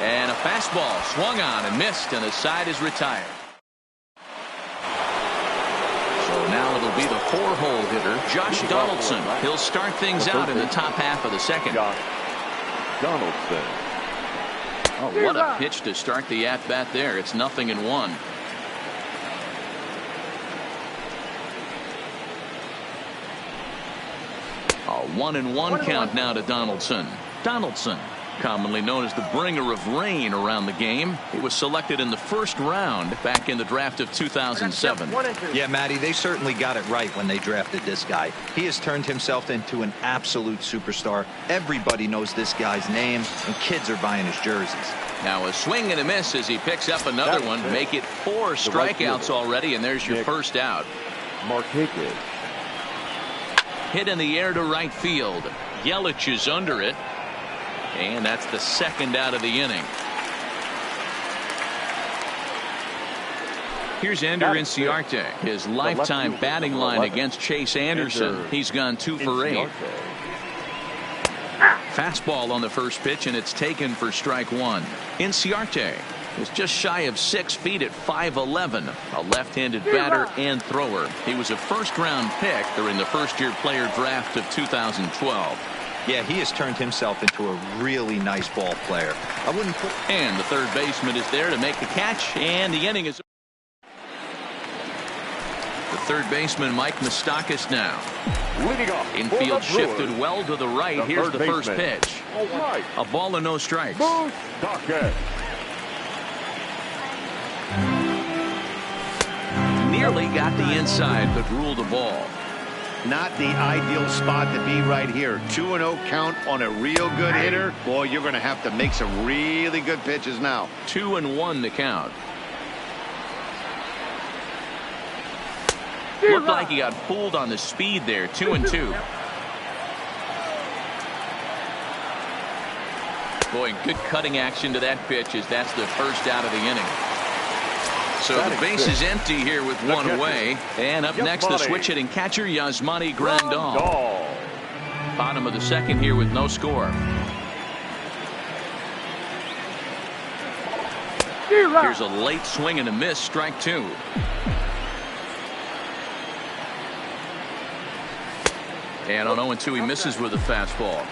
And a fastball swung on and missed, and the side is retired. So now it'll be the 4-hole hitter, Josh Donaldson. He'll start things out in the top half of the second. Donaldson. Oh, what a pitch to start the at-bat there. It's 0-1. A 1-1 count now to Donaldson. Donaldson, commonly known as the bringer of rain around the game. He was selected in the first round back in the draft of 2007. Yeah, Matty, they certainly got it right when they drafted this guy. He has turned himself into an absolute superstar. Everybody knows this guy's name, and kids are buying his jerseys. Now a swing and a miss as he picks up another one. Make it 4 strikeouts already, and there's your first out. MarcoBaby. Hit in the air to right field. Yelich is under it. And that's the second out of the inning. Here's Ender Inciarte, his lifetime batting line against Chase Anderson. He's gone 2 for 8. Fastball on the first pitch, and it's taken for strike 1. Inciarte was just shy of 6 feet at 5'11", a left-handed batter and thrower. He was a first-round pick during the first-year player draft of 2012. Yeah, he has turned himself into a really nice ball player. I wouldn't put... And the third baseman is there to make the catch, and the inning is... The third baseman, Mike Moustakas, now. Leading off. Infield shifted well to the right. Here's the first pitch. Right. A ball and no strikes. Moustakas. Nearly got the inside, but ruled the ball. Not the ideal spot to be right here. 2-0 count on a real good hitter. Boy, you're going to have to make some really good pitches now. 2-1 the count. Looked like he got fooled on the speed there. 2-2. Boy, good cutting action to that pitch as that's the first out of the inning. So the base is empty here with one away. And up next, the switch hitting catcher, Yasmani Grandal. Bottom of the second here with no score. Here's a late swing and a miss, strike 2. And on 0-2, he misses with a fastball.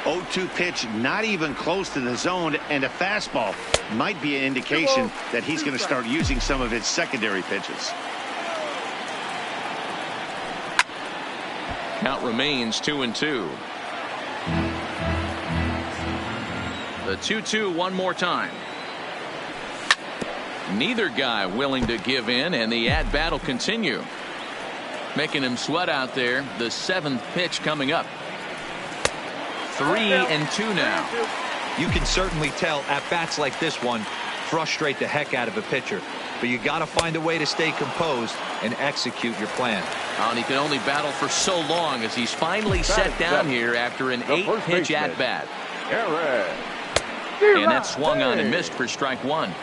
0-2 pitch, not even close to the zone, and a fastball might be an indication that he's going to start using some of his secondary pitches. Count remains 2-2. The 2-2 one more time. Neither guy willing to give in, and the at-bat will continue. Making him sweat out there. The 7th pitch coming up. 3-2 now. You can certainly tell at bats like this one frustrate the heck out of a pitcher. But you got to find a way to stay composed and execute your plan. And he can only battle for so long as he's finally set down here after an 8-pitch at-bat. And that swung on and missed for strike 1.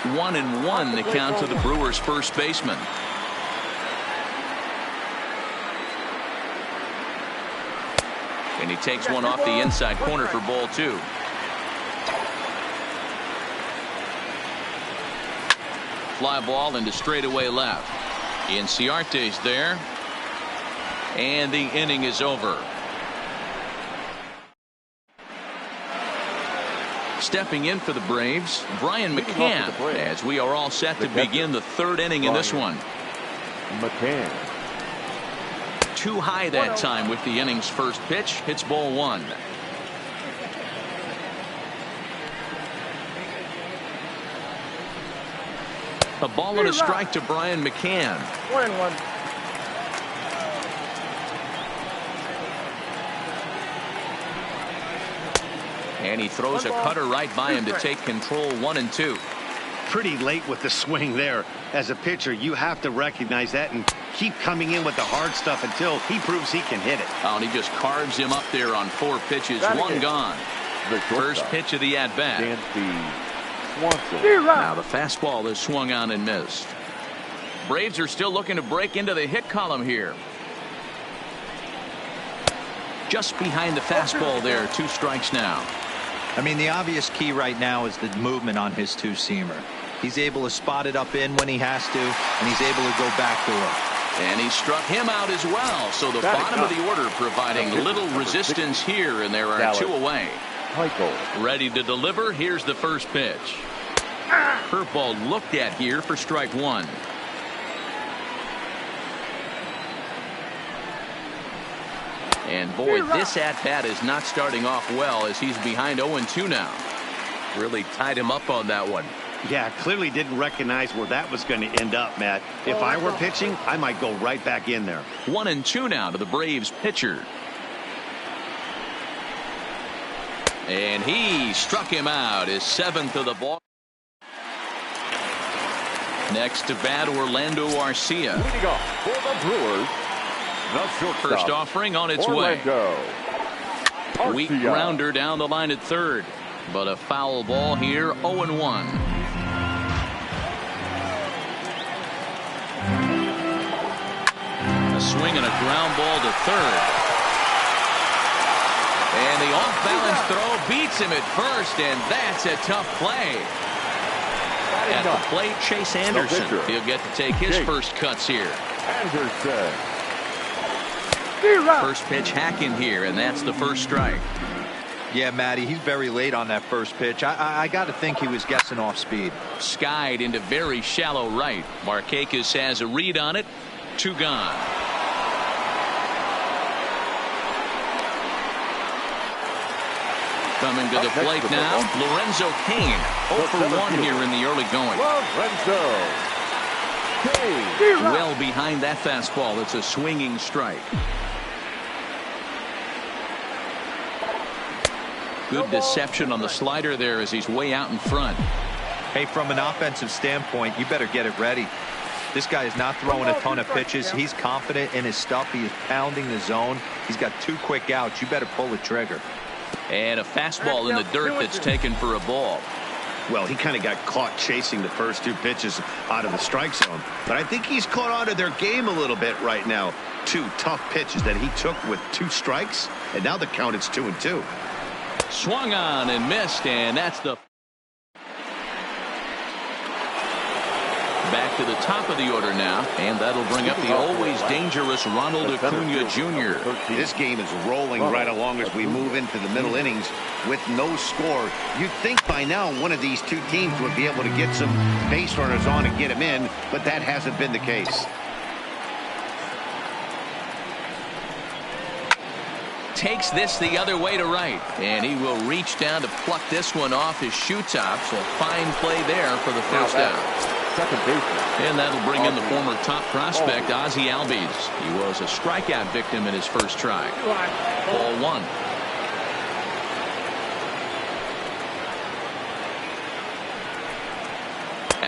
1-1 the count to the Brewers' first baseman. And he takes one off the inside corner for ball 2. Fly ball into straightaway left. Inciarte's there. And the inning is over. Stepping in for the Braves, Brian McCann, as we are all set to begin the 3rd inning in this one. McCann. Too high that time with the inning's first pitch. Hits ball 1. A ball and a strike to Brian McCann. 1-1. And he throws a cutter right by him to take control. 1-2. Pretty late with the swing there. As a pitcher, you have to recognize that and keep coming in with the hard stuff until he proves he can hit it. Oh, and he just carves him up there on 4 pitches. 1 gone. First pitch of the at-bat. Now the fastball is swung on and missed. Braves are still looking to break into the hit column here. Just behind the fastball there. 2 strikes now. I mean, the obvious key right now is the movement on his 2-seamer. He's able to spot it up in when he has to, and he's able to go backdoor. And he struck him out as well. So the bottom of the order providing little resistance here, and there are 2 away. Ready to deliver. Here's the first pitch. Curveball looked at here for strike 1. And boy, this at-bat is not starting off well as he's behind 0-2 now. Really tied him up on that one. Yeah, clearly didn't recognize where that was going to end up, Matt. If I were pitching, I might go right back in there. 1-2 now to the Braves pitcher. And he struck him out, his 7th of the ball. Next to bat, Orlando Arcia. Leading off for the Brewers. First offering on its way. Weak grounder down the line at 3rd. But a foul ball here. 0-1. A swing and a ground ball to 3rd. And the off-balance throw beats him at first, and that's a tough play. At the plate, Chase Anderson. He'll get to take his first cuts here. Anderson. First pitch hacking here, and that's the first strike. Yeah, Matty, he's very late on that first pitch. I got to think he was guessing off speed. Skied into very shallow right. Markakis has a read on it. 2 gone. Coming to the plate now, Lorenzo Cain. 0 for 1 here in the early going. Lorenzo Cain. Well behind that fastball. It's a swinging strike. Good deception on the slider there as he's way out in front. Hey, from an offensive standpoint, you better get it ready. This guy is not throwing a ton of pitches. He's confident in his stuff. He is pounding the zone. He's got 2 quick outs. You better pull the trigger. And a fastball in the dirt that's taken for a ball. Well, he kind of got caught chasing the first 2 pitches out of the strike zone. But I think he's caught on to their game a little bit right now. 2 tough pitches that he took with 2 strikes. And now the count is 2-2. Swung on and missed, and that's the back to the top of the order now, and that'll bring up the always dangerous Ronald Acuna Jr. This game is rolling right along as we move into the middle innings with no score. You'd think by now one of these 2 teams would be able to get some base runners on and get him in, but that hasn't been the case. Takes this the other way to right, and he will reach down to pluck this one off his shoe top. So fine play there for the first out. Second baseman. And that'll bring in the former top prospect Ozzie Albies. He was a strikeout victim in his first try. Ball 1.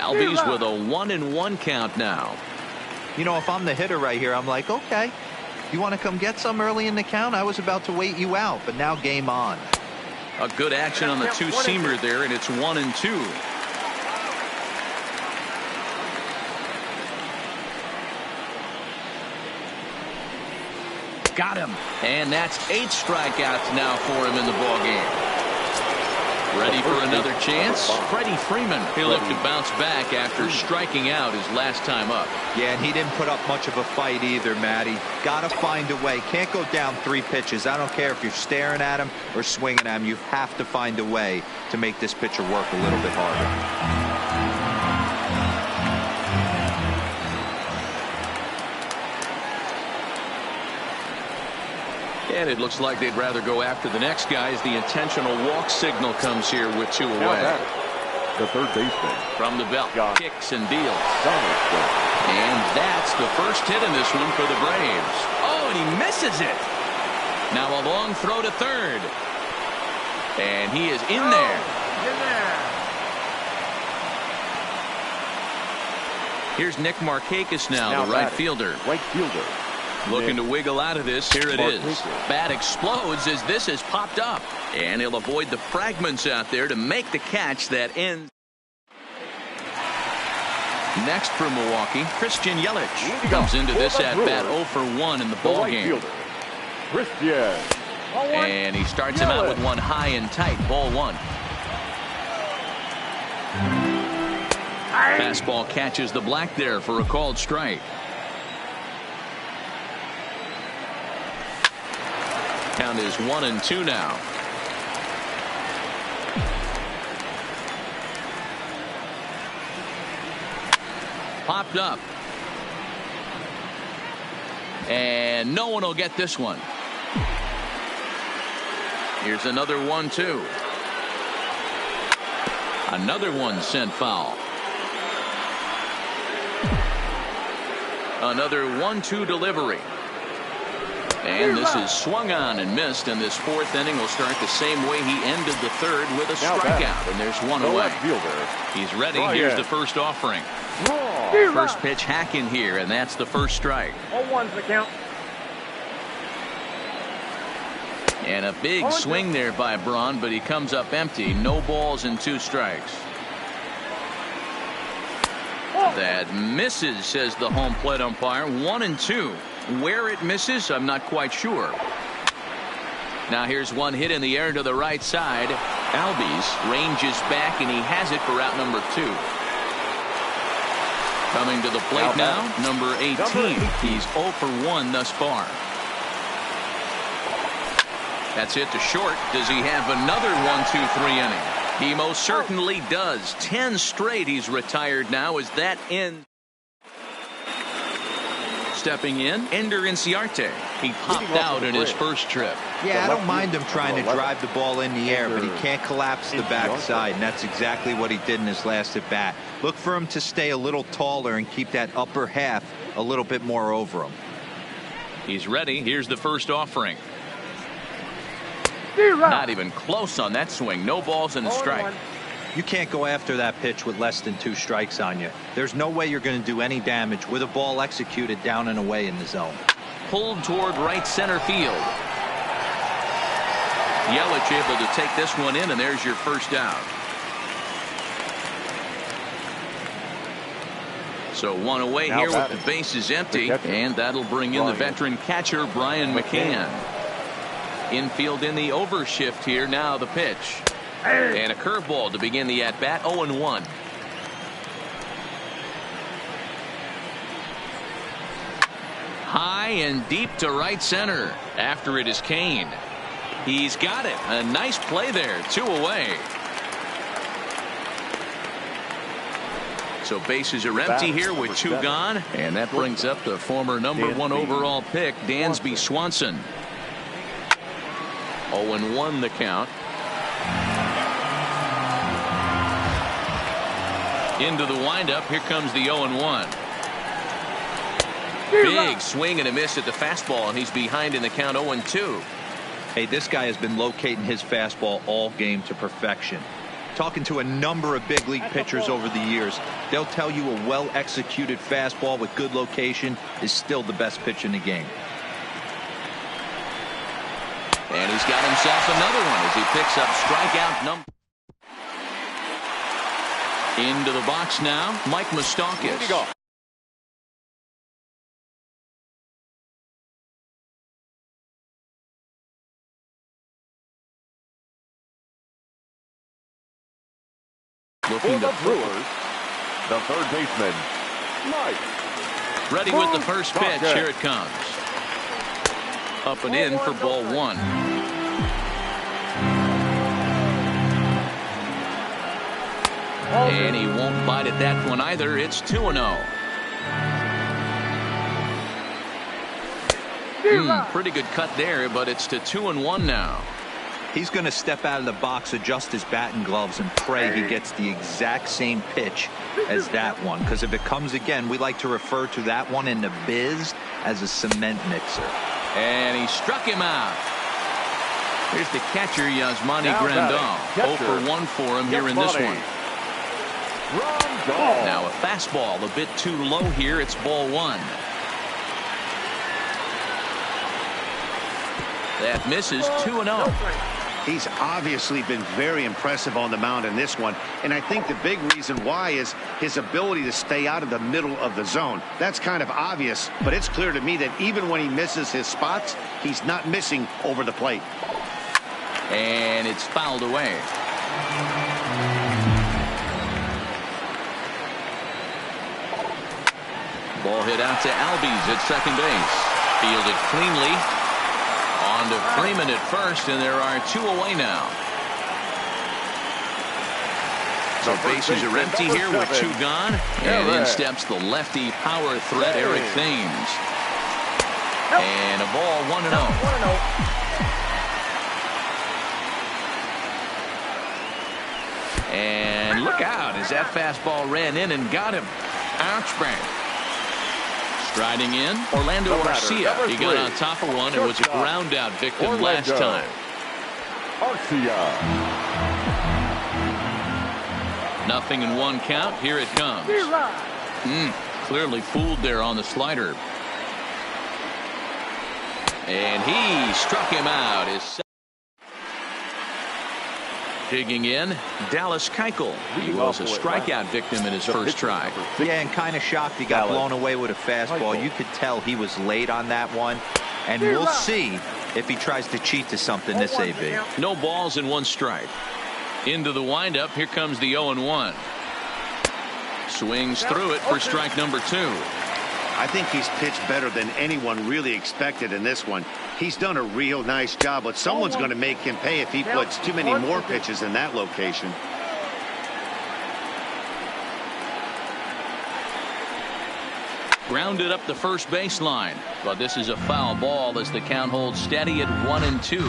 Albies with a 1-1 count now. You know, if I'm the hitter right here, I'm like, okay. You want to come get some early in the count? I was about to wait you out, but now game on. A good action on the 2-seamer there, and it's 1-2. Got him. And that's 8 strikeouts now for him in the ballgame. Ready for another chance? Freddie Freeman. He'll look to bounce back after striking out his last time up. Yeah, and he didn't put up much of a fight either, Matty. Gotta find a way. Can't go down 3 pitches. I don't care if you're staring at him or swinging at him. You have to find a way to make this pitcher work a little bit harder. And it looks like they'd rather go after the next guy as the intentional walk signal comes here with 2 away. The third baseman. From the belt, kicks and deals. And that's the first hit in this one for the Braves. Oh, and he misses it. Now a long throw to third. And he is in there. Here's Nick Markakis now, the right fielder. Looking to wiggle out of this. Here it is. Bat explodes as this has popped up. And he'll avoid the fragments out there to make the catch that ends. Next for Milwaukee, Christian Yelich comes into this at-bat 0 for 1 in the ballgame. And he starts him out with one high and tight. Ball 1. Fastball catches the black there for a called strike. Count is 1-2 now. Popped up. And no one will get this one. Here's another 1-2. Another one sent foul. Another 1-2 delivery. And this is swung on and missed, and this 4th inning will start the same way he ended the 3rd with a strikeout, and there's 1 away. He's ready. Here's the first offering. First pitch hack in here, and that's the first strike. 0-1's the count. And a big swing there by Braun, but he comes up empty. No balls and 2 strikes. That misses, says the home plate umpire. 1-2. Where it misses, I'm not quite sure. Now here's one hit in the air to the right side. Albies ranges back, and he has it for out number 2. Coming to the plate now, number 18. He's 0 for 1 thus far. That's hit to short. Does he have another 1-2-3 inning? He most certainly does. 10 straight he's retired now as that ends. Stepping in, Ender Inciarte. He popped out in his first trip. Yeah, I don't mind him trying to drive the ball in the air, but he can't collapse the backside, and that's exactly what he did in his last at bat. Look for him to stay a little taller and keep that upper half a little bit more over him. He's ready. Here's the first offering. Not even close on that swing. No balls and a strike. You can't go after that pitch with less than 2 strikes on you. There's no way you're going to do any damage with a ball executed down and away in the zone. Pulled toward right center field. Yelich able to take this one in, and there's your first out. So one away here with the bases empty, and that'll bring in the veteran catcher Brian McCann. Infield in the overshift here. Now the pitch. And a curveball to begin the at-bat. 0-1. High and deep to right center. After it is Kane. He's got it. A nice play there. 2 away. So bases are empty here with 2 gone. And that brings up the former number 1 overall pick, Dansby Swanson. 0-1 the count. Into the windup. Here comes the 0-1. Big swing and a miss at the fastball, and he's behind in the count. 0-2. Hey, this guy has been locating his fastball all game to perfection. Talking to a number of big league pitchers over the years, they'll tell you a well-executed fastball with good location is still the best pitch in the game. And he's got himself another one as he picks up strikeout number. Into the box now, Mike Moustakas. Looking to Brewers, the third baseman, Mike. Ready with the first pitch. Here it comes. Up and in for ball 1. And he won't bite at that one either. It's 2-0. Pretty good cut there, but it's to 2-1 now. He's going to step out of the box, adjust his batting gloves, and pray he gets the exact same pitch as that one. Because if it comes again, we like to refer to that one in the biz as a cement mixer. And he struck him out. Here's the catcher, Yasmani Grandal. 0 for 1 for him here in this one. Now a fastball a bit too low here. It's ball 1. That misses. 2-0. He's obviously been very impressive on the mound in this one, and I think the big reason why is his ability to stay out of the middle of the zone. That's kind of obvious, but it's clear to me that even when he misses his spots, he's not missing over the plate. And it's fouled away. Ball hit out to Albies at second base. Fielded cleanly. On to Freeman at first, and there are 2 away now. So bases are empty here with 2 gone. And in steps the lefty power threat, Eric Thames. And a ball 1-0. And look out as that fastball ran in and got him. Ouch, bang. Striding in, Orlando Arcia. He got on top of one and was a ground out victim last time. Arcia. 0-1 count. Here it comes. Clearly fooled there on the slider. And he struck him out. Digging in, Dallas Keuchel. He was a strikeout victim in his first try. Yeah, and kind of shocked he got blown away with a fastball. You could tell he was late on that one. And we'll see if he tries to cheat to something this AB. No balls and 1 strike. Into the windup. Here comes the 0-1. Swings through it for strike number 2. I think he's pitched better than anyone really expected in this one. He's done a real nice job, but someone's going to make him pay if he puts too many more pitches in that location. Grounded up the first baseline, but this is a foul ball as the count holds steady at 1-2.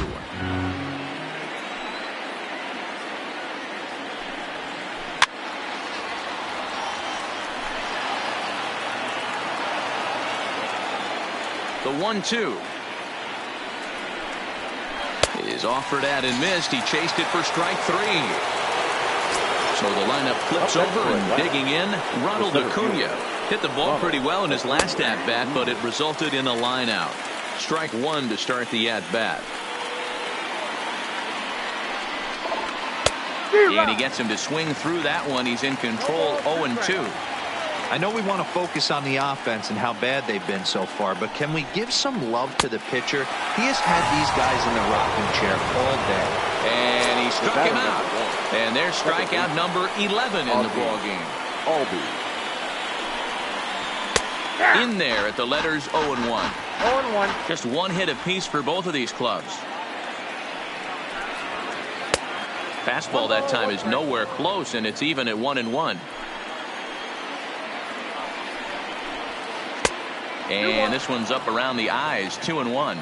The 1-2 is offered at and missed. He chased it for strike 3. So the lineup flips over and digging in, Ronald Acuna. Hit the ball pretty well in his last at-bat, but it resulted in a line out. Strike 1 to start the at-bat. And he gets him to swing through that one. He's in control, 0-2. I know we want to focus on the offense and how bad they've been so far, but can we give some love to the pitcher? He has had these guys in the rocking chair all day. And he struck him out. And there's strikeout number 11 in the ballgame. In there at the letters 0-1. 0-1. Just 1 hit apiece for both of these clubs. Fastball that time is nowhere close, and it's even at 1-1. And this one's up around the eyes, 2-1.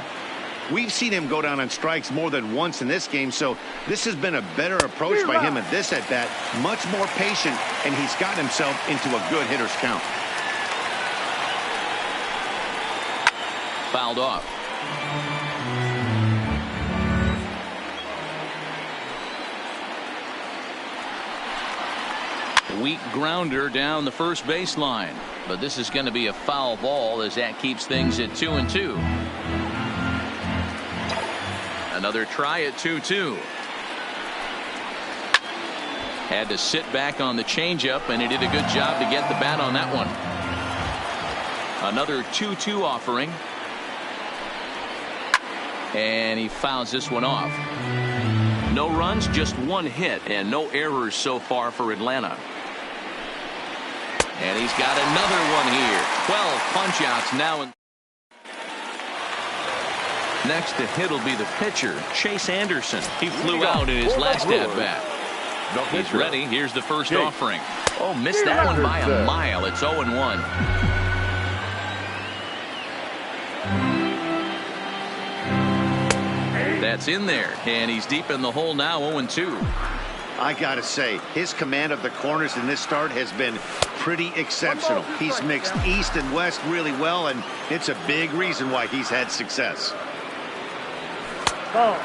We've seen him go down on strikes more than once in this game, so this has been a better approach by him at this at-bat. Much more patient, and he's gotten himself into a good hitter's count. Fouled off. Weak grounder down the first baseline, but this is going to be a foul ball as that keeps things at 2-2. Another try at 2-2. Had to sit back on the changeup, and he did a good job to get the bat on that one. Another 2-2 offering. And he fouls this one off. No runs, just 1 hit, and no errors so far for Atlanta. And he's got another one here. 12 punch-outs now. Next to hit will be the pitcher, Chase Anderson. He flew out in his last at-bat. He's ready. Here's the first offering. Oh, missed that one by a mile. It's 0-1. That's in there, and he's deep in the hole now, 0-2. I gotta say, his command of the corners in this start has been pretty exceptional. He's mixed east and west really well, and it's a big reason why he's had success.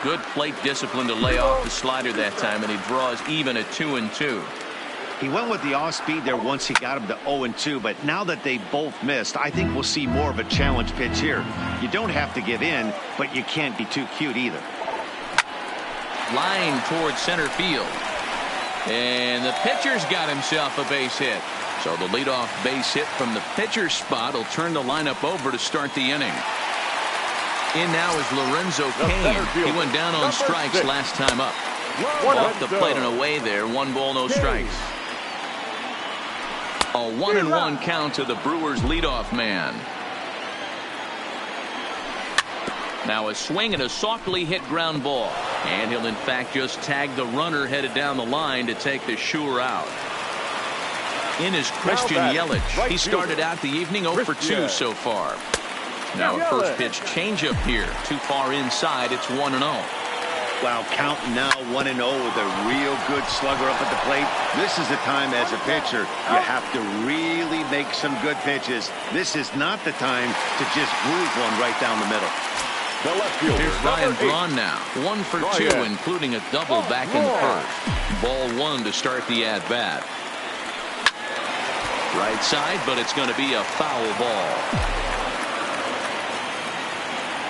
Good plate discipline to lay off the slider that time, and he draws even at 2-2. He went with the off-speed there once he got him to 0-2, but now that they both missed, I think we'll see more of a challenge pitch here. You don't have to give in, but you can't be too cute either. Line towards center field. And the pitcher's got himself a base hit. So the leadoff base hit from the pitcher's spot will turn the lineup over to start the inning. In now is Lorenzo Cain. He went down on strikes last time up. Off the plate and away there. 1 ball, no strikes. A 1-1 count to the Brewers leadoff man. Now a swing and a softly hit ground ball. And he'll in fact just tag the runner headed down the line to take the sure out. In is Christian Yelich. He started out the evening 0 for 2 so far. Now a first pitch changeup here. Too far inside. It's 1-0. Wow, count now 1-0 with a real good slugger up at the plate. This is the time as a pitcher you have to really make some good pitches. This is not the time to just groove one right down the middle. The left fielder. Here's Ryan Braun now. 1 for 2, including a double back in the first. Ball 1 to start the at-bat. Right side, but it's going to be a foul ball.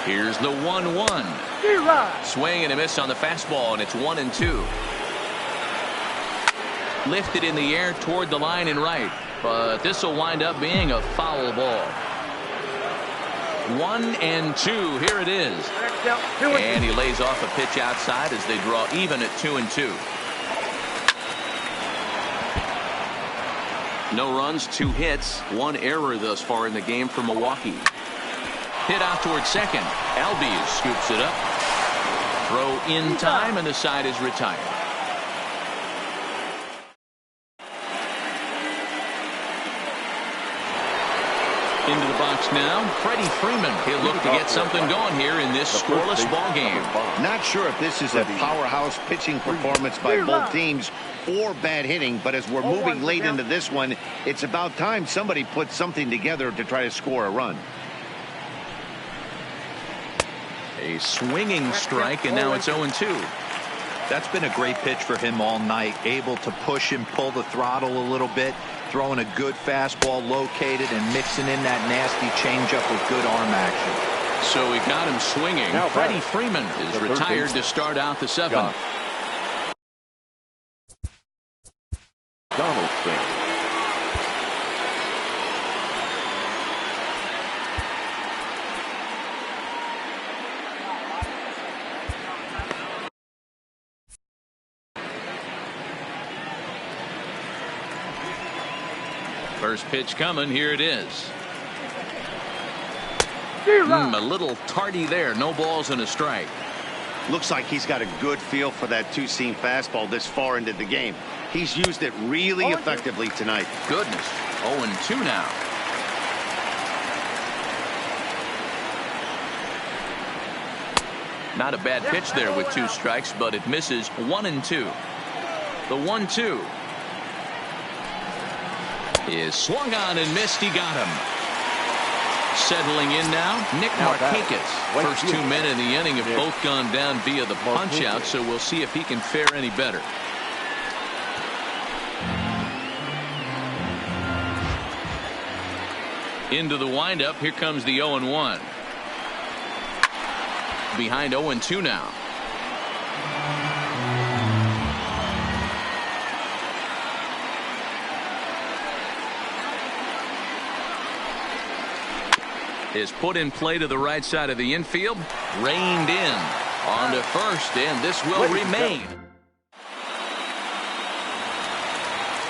Here's the 1-1. Swing and a miss on the fastball, and it's 1-2. Lifted in the air toward the line and right, but this will wind up being a foul ball. 1-2. Here it is. And he lays off a pitch outside as they draw even at 2-2. No runs, 2 hits, 1 error thus far in the game for Milwaukee. Hit out towards second. Albies scoops it up. Throw in time, and the side is retired. Into the box now, Freddie Freeman. He'll look to get something going here in this scoreless ball game. Not sure if this is a powerhouse pitching performance by both teams or bad hitting, but as we're moving late into this one, it's about time somebody puts something together to try to score a run. A swinging strike, and now it's 0-2. That's been a great pitch for him all night. Able to push and pull the throttle a little bit. Throwing a good fastball located and mixing in that nasty changeup with good arm action. So we got him swinging. Now Freddie Freeman is retired to start out the 7th. Donaldson. First pitch coming. Here it is. A little tardy there. No balls and a strike. Looks like he's got a good feel for that two-seam fastball this far into the game. He's used it really effectively tonight. Goodness. 0-2 now. Not a bad pitch there with 2 strikes, but it misses. 1-2. The 1-2 is swung on and missed. He got him. Settling in now, Nick Markakis. First 2 men in the inning have both gone down via the punch out, so we'll see if he can fare any better. Into the windup. Here comes the 0-1. Behind 0-2 now. Is put in play to the right side of the infield. Reined in on to first, and this will remain.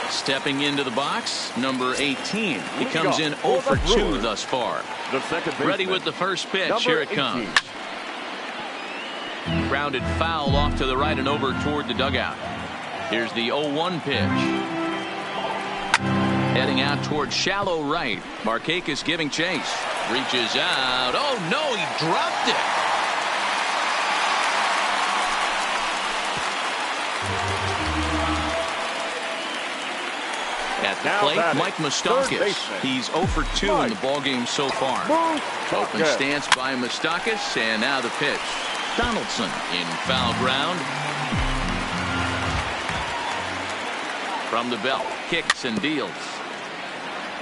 Stepping into the box, number 18. He comes in 0 for 2 thus far. Ready with the first pitch. Here it comes. Grounded foul off to the right and over toward the dugout. Here's the 0-1 pitch. Heading out toward shallow right. Markakis giving chase. Reaches out. Oh, no, he dropped it. At the plate, Mike Moustakas. He's 0 for 2 in the ballgame so far. Open stance by Moustakas, and now the pitch. Donaldson in foul ground. From the belt, kicks and deals.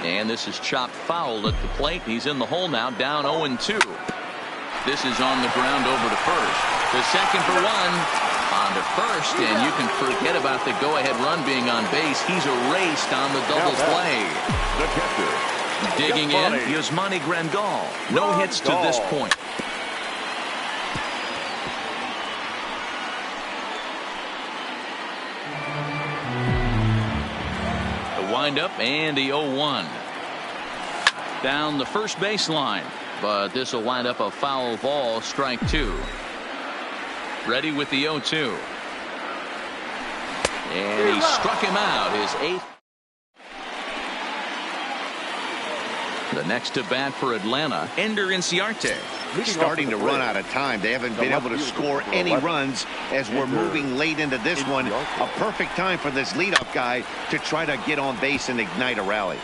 And this is chopped foul at the plate. He's in the hole now, down 0-2. This is on the ground over to first. The second for 1. On to first, and you can forget about the go-ahead run being on base. He's erased on the double play. The catcher. Digging in, Yasmani Grandal. No hits to this point. Windup and the 0-1 down the first baseline, but this will wind up a foul ball. Strike 2. Ready with the 0-2, and he struck him out. His 8th. The next to bat for Atlanta, Ender Inciarte. Starting to run out of time. They haven't been able to score any runs as we're moving late into this one. A perfect time for this leadoff guy to try to get on base and ignite a rally.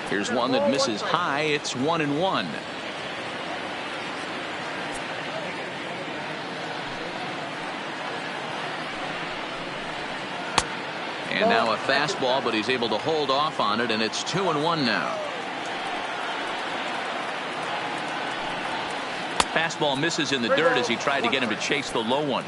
Here's one that misses high. It's 1-1. And now a fastball, but he's able to hold off on it, and it's 2-1 now. Fastball misses in the dirt as he tried to get him to chase the low one.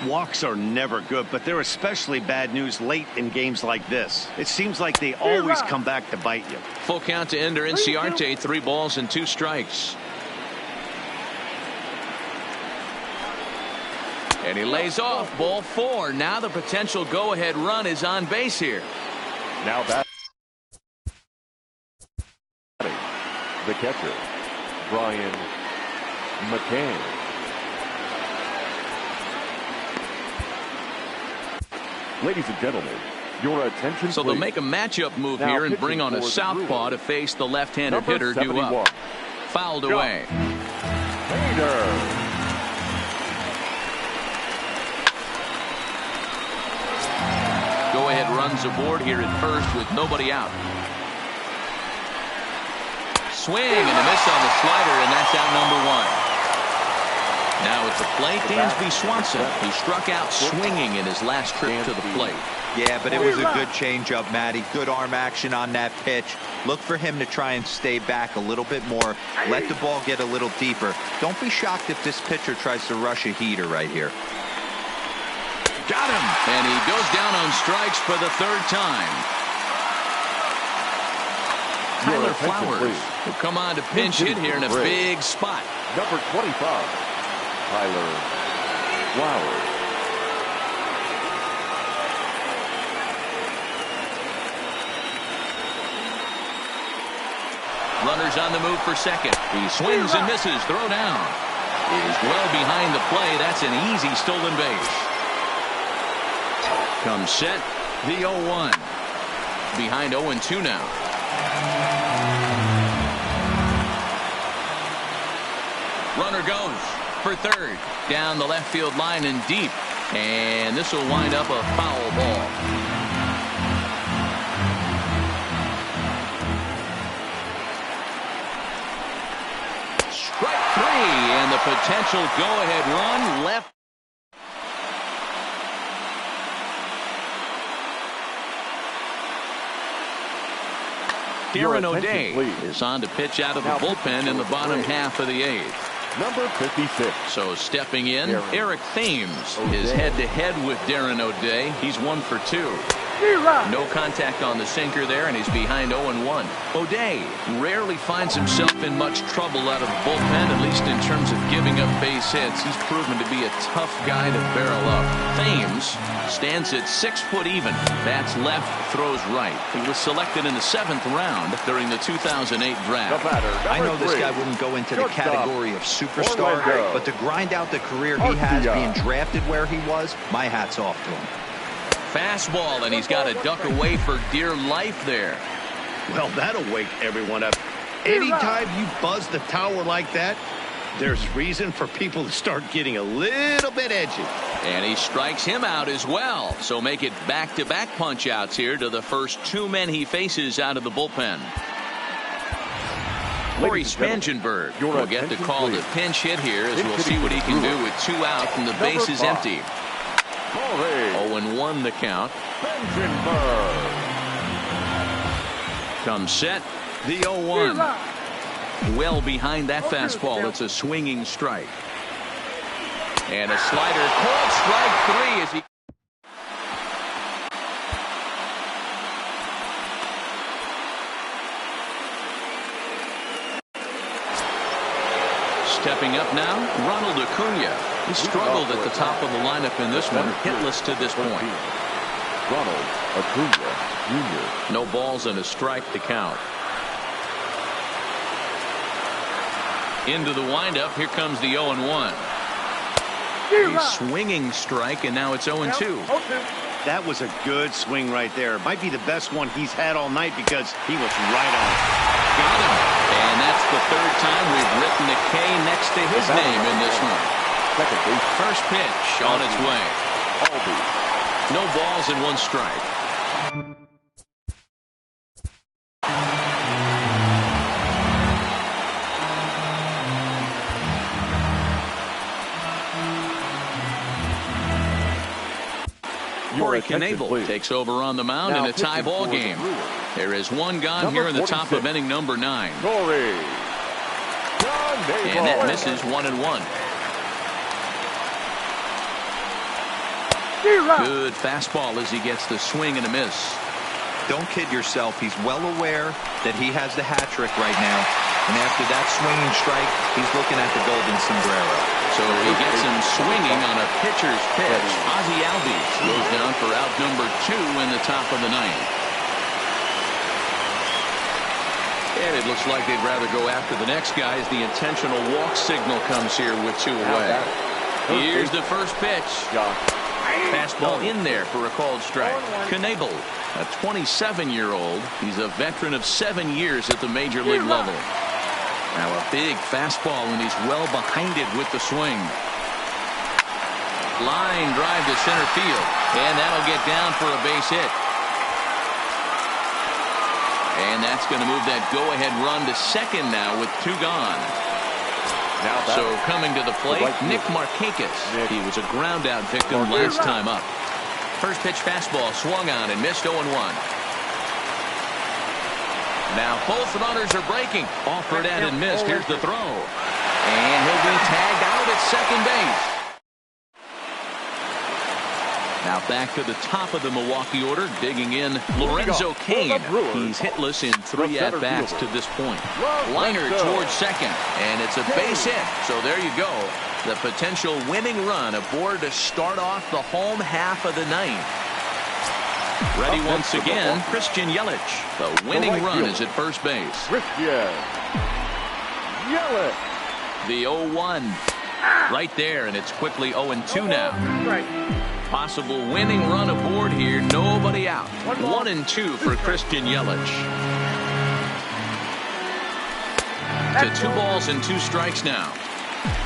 Walks are never good, but they're especially bad news late in games like this. It seems like they always come back to bite you. Full count to Ender Inciarte, 3 balls and 2 strikes. And he lays off, ball 4. Now the potential go-ahead run is on base here. Now that the catcher, Brian McCann. Ladies and gentlemen, your attention, so please. They'll make a matchup move now here and bring on a southpaw to face the left-handed hitter due up. Fouled away. Go-ahead runs aboard here at first with nobody out. Swing and a miss on the slider, and that's out number 1. Now at the plate, Dansby Swanson. He struck out swinging in his last trip to the plate. Yeah, but it was a good changeup, Matty. Good arm action on that pitch. Look for him to try and stay back a little bit more. Let the ball get a little deeper. Don't be shocked if this pitcher tries to rush a heater right here. Got him! And he goes down on strikes for the 3rd time. Tyler Flowers will come on to pinch hit here in a big spot. Number 25, Tyler Flowers. Runners on the move for second. He swings and misses. Throw down. It is well behind the play. That's an easy stolen base. Comes set. The 0-1. Behind 0-2 now. Runner goes for third. Down the left field line and deep. And this will wind up a foul ball. Strike 3, and the potential go-ahead run left. Darren O'Day is on to pitch out of the bullpen in the bottom half of the 8th. Number 56. So stepping in, Eric Thames is head-to-head with Darren O'Day. He's 1 for 2. No contact on the sinker there, and he's behind 0-1. O'Day rarely finds himself in much trouble out of the bullpen, at least in terms of giving up base hits. He's proven to be a tough guy to barrel up. Thames stands at 6 foot even. Bats left, throws right. He was selected in the 7th round during the 2008 draft. I know this guy wouldn't go into the category of superstar, but to grind out the career he has being drafted where he was, my hat's off to him. Fastball, and he's got to duck away for dear life there. Well, that'll wake everyone up. Anytime you buzz the tower like that, there's reason for people to start getting a little bit edgy. And he strikes him out as well. So make it back-to-back punch-outs here to the first 2 men he faces out of the bullpen. Corey Spangenberg will get the call to pinch hit here as we'll see what he can do with 2 out and the base is empty. 0-1 the count. Comes set. The 0-1. Well behind that fastball. It's a swinging strike. And a slider. Called strike 3 as he. Stepping up now, Ronald Acuna. He struggled at the top of the lineup in this one, hitless to this point. Ronald Acuna Jr. No balls and a strike to count. Into the windup, here comes the 0-1. A swinging strike, and now it's 0-2. That was a good swing right there. Might be the best one he's had all night because he was right on. Got him. And that's the 3rd time we've written the K next to his name in this one. First pitch on its way. No balls and 1 strike. Corey Knebel takes over on the mound in a tie ball game. There is 1 gone here in the top of inning number 9. And that misses 1-1. Good fastball as he gets the swing and a miss. Don't kid yourself. He's well aware that he has the hat trick right now. And after that swinging strike, he's looking at the golden sombrero. So he gets him swinging on a pitcher's pitch. Ozzie Albies goes down for out number 2 in the top of the ninth. And it looks like they'd rather go after the next guy as the intentional walk signal comes here with 2 away. Here's the first pitch. Fastball in there for a called strike. Knebel, a 27-year-old. He's a veteran of 7 years at the major league level. Now a big fastball, and he's well behind it with the swing. Line drive to center field, and that'll get down for a base hit. And that's going to move that go-ahead run to second now with 2 gone. So coming to the plate, Nick Markakis. He was a ground-out victim last time up. First pitch fastball swung on and missed 0-1. Now both runners are breaking. Offered and missed. Here's the throw. And he'll be tagged out at second base. Now back to the top of the Milwaukee order, digging in Lorenzo Cain. He's hitless in 3 at-bats to this point. Liner towards second, and it's a base hit. So there you go. The potential winning run aboard to start off the home half of the ninth. Ready once again, Christian Yelich. The winning run is at first base. Christian Yelich. The 0-1 right there, and it's quickly 0-2 now. Possible winning run aboard here. Nobody out. 1-2 for Christian Yelich. To 2 balls and 2 strikes now.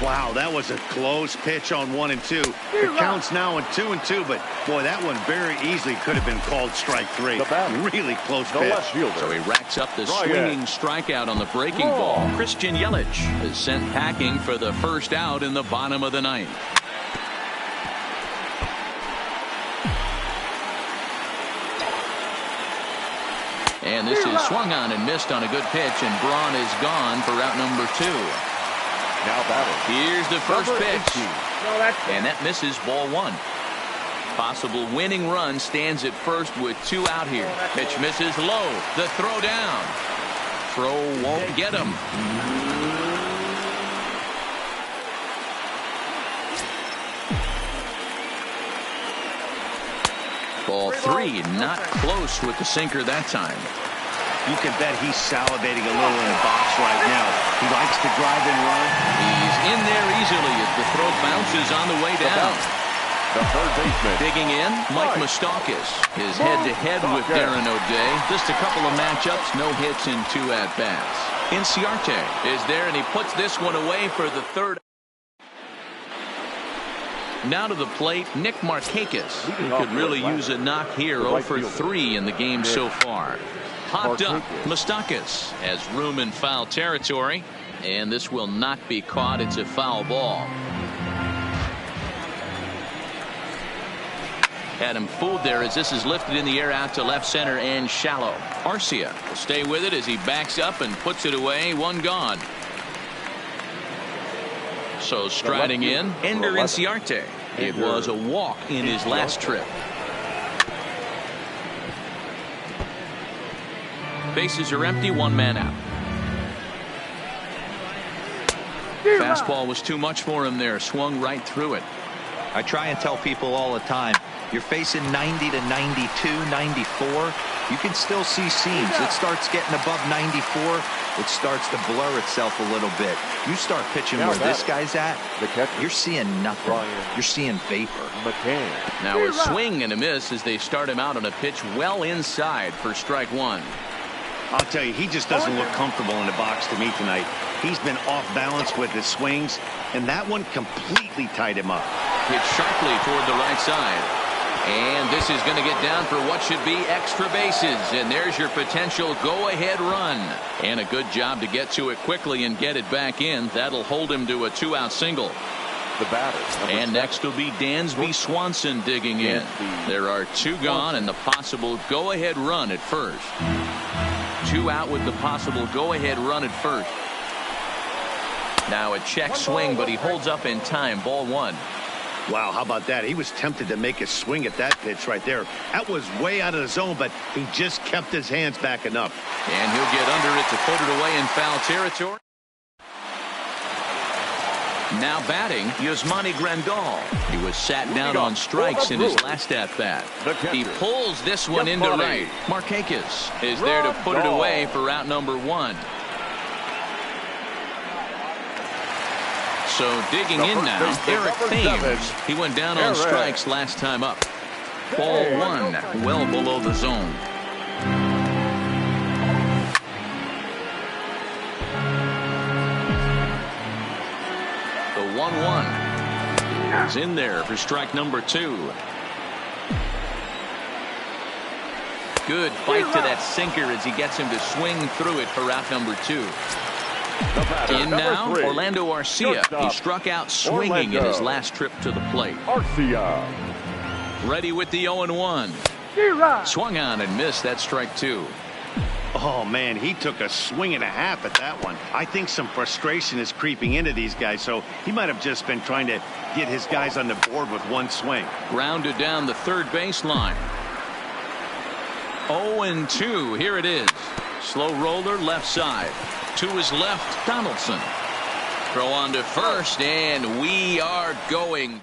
Wow, that was a close pitch on 1-2. The count's now on 2-2, but boy, that one very easily could have been called strike 3. Really close pitch. So he racks up the swinging strikeout on the breaking ball. Christian Yelich is sent packing for the first out in the bottom of the ninth. And this is swung on and missed on a good pitch, and Braun is gone for out number 2. Now battle. Here's the first pitch. And that misses, ball 1. Possible winning run stands at first with 2 out here. Pitch misses low. The throw down. Throw won't get him. Ball 3, not close with the sinker that time. You can bet he's salivating a little in the box right now. He likes to drive and run. He's in there easily as the throw bounces on the way down. The third baseman. Digging in, Mike Moustakas. His head-to-head with Darren O'Day. Just a couple of matchups, no hits in 2 at-bats. Inciarte is there, and he puts this one away for the third. Now to the plate, Nick Markakis. He could really use a knock here. 0 for 3 in the game so far. Popped up, Moustakas has room in foul territory, and this will not be caught. It's a foul ball. Had him fooled there as this is lifted in the air out to left center and shallow. Arcia will stay with it as he backs up and puts it away. 1 gone. So striding in, Ender Inciarte. It was a walk in his last trip. Bases are empty, 1 man out. Fastball was too much for him there. Swung right through it. I try and tell people all the time, you're facing 90 to 92, 94. You can still see seams. It starts getting above 94. It starts to blur itself a little bit. You start pitching where this guy's at, you're seeing nothing. You're seeing vapor. Now a swing and a miss as they start him out on a pitch well inside for strike 1. I'll tell you, he just doesn't look comfortable in the box to me tonight. He's been off balance with his swings, and that one completely tied him up. Hit sharply toward the right side. And this is going to get down for what should be extra bases. And there's your potential go-ahead run. And a good job to get to it quickly and get it back in. That'll hold him to a 2-out single. The batter. And next will be Dansby Swanson digging in. There are 2 gone and the possible go-ahead run at first. 2 out with the possible go-ahead run at first. Now a check swing, but he holds up in time. Ball 1. Wow, how about that? He was tempted to make a swing at that pitch right there. That was way out of the zone, but he just kept his hands back enough. And he'll get under it to put it away in foul territory. Now batting, Yasmani Grandal. He was sat down on strikes in his last at-bat. He pulls this one into right. Markakis is there to put it away for out number 1. So digging in now, Eric Thames. He went down on strikes last time up. Ball 1, well below the zone. The 1-1 is in there for strike number 2. Good fight to that sinker as he gets him to swing through it for out number 2. In now, Orlando Arcia. He struck out swinging in his last trip to the plate. Arcia. Ready with the 0-1. Swung on and missed. That strike 2. Oh, man, he took a swing and a half at that one. I think some frustration is creeping into these guys, so he might have just been trying to get his guys on the board with one swing. Grounded down the third baseline. 0-2. Here it is. Slow roller left side. To his left, Donaldson. Throw on to first, and we are going.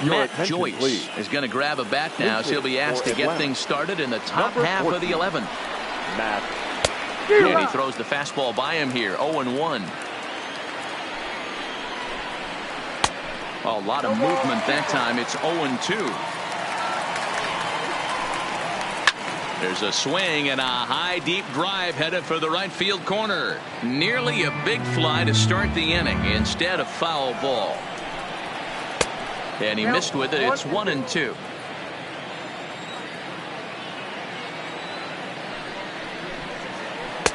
Matt Joyce is going to grab a bat now, as he'll be asked to get things started in the top half of the 11th. And he throws the fastball by him here. 0-1. A lot of movement that time. It's 0-2. There's a swing and a high deep drive headed for the right field corner. Nearly a big fly to start the inning instead of foul ball. And he missed with it. It's 1-2.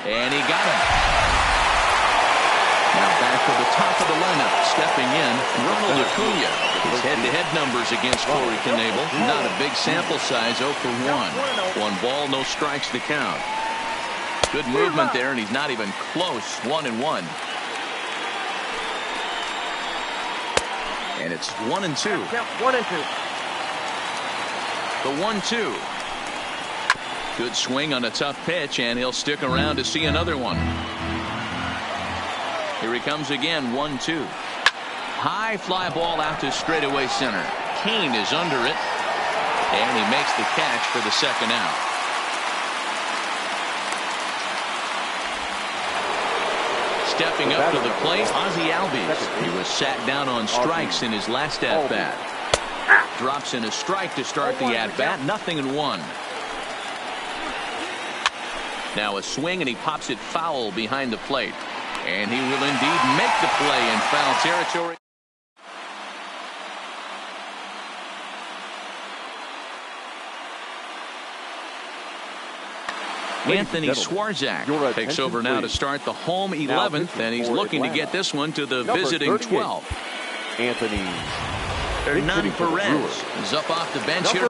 And he got him. Now back to the top of the lineup. Stepping in, Ronald Acuna. His head-to-head numbers against Corey Knebel. Not a big sample size, 0 for 1. 1 ball, no strikes to count. Good movement there, and he's not even close. 1-1. And it's 1-2. 1-2. The 1-2. Good swing on a tough pitch, and he'll stick around to see another one. Here he comes again, 1-2. High fly ball out to straightaway center. Kane is under it, and he makes the catch for the second out. Stepping up to the plate, Ozzie Albies. He was sat down on strikes in his last at-bat. Drops in a strike to start the at-bat. 0-1. Now a swing, and he pops it foul behind the plate. And he will indeed make the play in foul territory. Anthony Swarzak takes over now to start the home 11th, and he's looking to get this one to the visiting 12th. Anthony Hernan Perez is up off the bench here.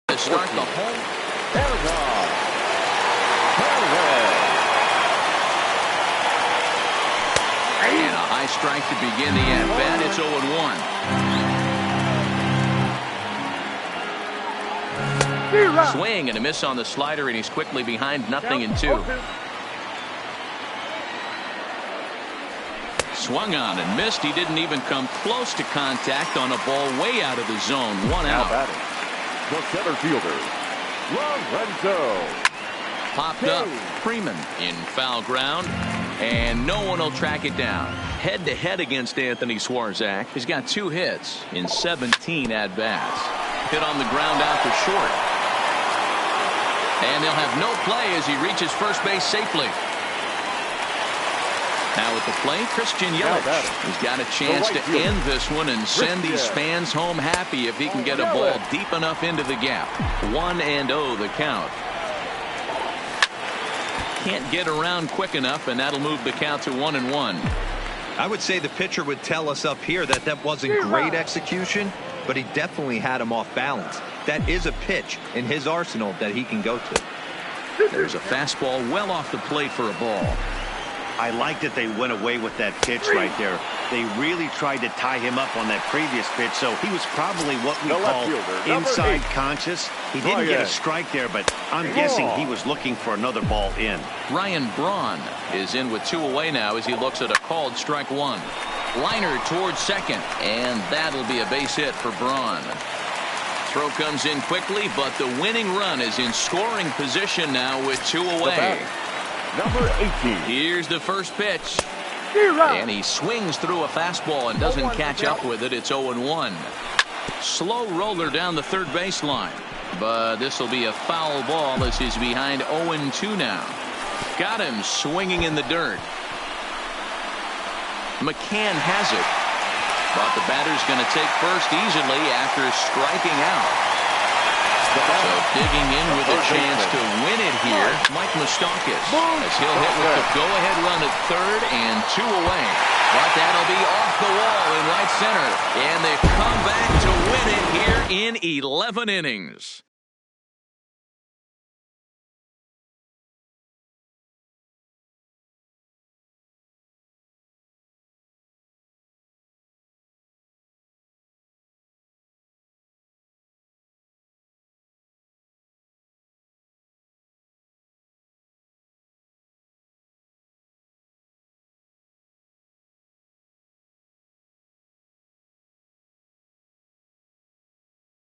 To start the home. And a high strike to begin the at-bat. It's 0-1. Swing and a miss on the slider, and he's quickly behind 0-2. Swung on and missed. He didn't even come close to contact on a ball way out of the zone. 1 out. The center fielder, Lorenzo. Popped up. Freeman in foul ground, and no one will track it down. Head-to-head against Anthony Swarzak. He's got 2 hits in 17 at-bats. Hit on the ground out to short. And they'll have no play as he reaches first base safely. Now at the plate, Christian Yelich. He's got a chance to end this one and send these fans home happy if he can get a ball deep enough into the gap. 1-0 the count. Can't get around quick enough, and that'll move the count to 1-1. I would say the pitcher would tell us up here that that wasn't great execution, but he definitely had him off balance. That is a pitch in his arsenal that he can go to. There's a fastball well off the plate for a ball. I like that they went away with that pitch right there. They really tried to tie him up on that previous pitch, so he was probably what we call inside conscious. He didn't get a strike there, but I'm guessing he was looking for another ball in. Ryan Braun is in with 2 away now as he looks at a called strike 1. Liner towards second, and that'll be a base hit for Braun. Throw comes in quickly, but the winning run is in scoring position now with 2 away. Number 18. Here's the first pitch. And he swings through a fastball and doesn't catch up with it. It's 0-1. Slow roller down the third baseline. But this will be a foul ball as he's behind 0-2 now. Got him swinging in the dirt. McCann has it. But the batter's going to take first easily after striking out. So digging in with a chance to win it here, Mike Moustakas, as he'll hit with the go-ahead run at third and 2 away. But that'll be off the wall in right center. And they've come back to win it here in 11 innings.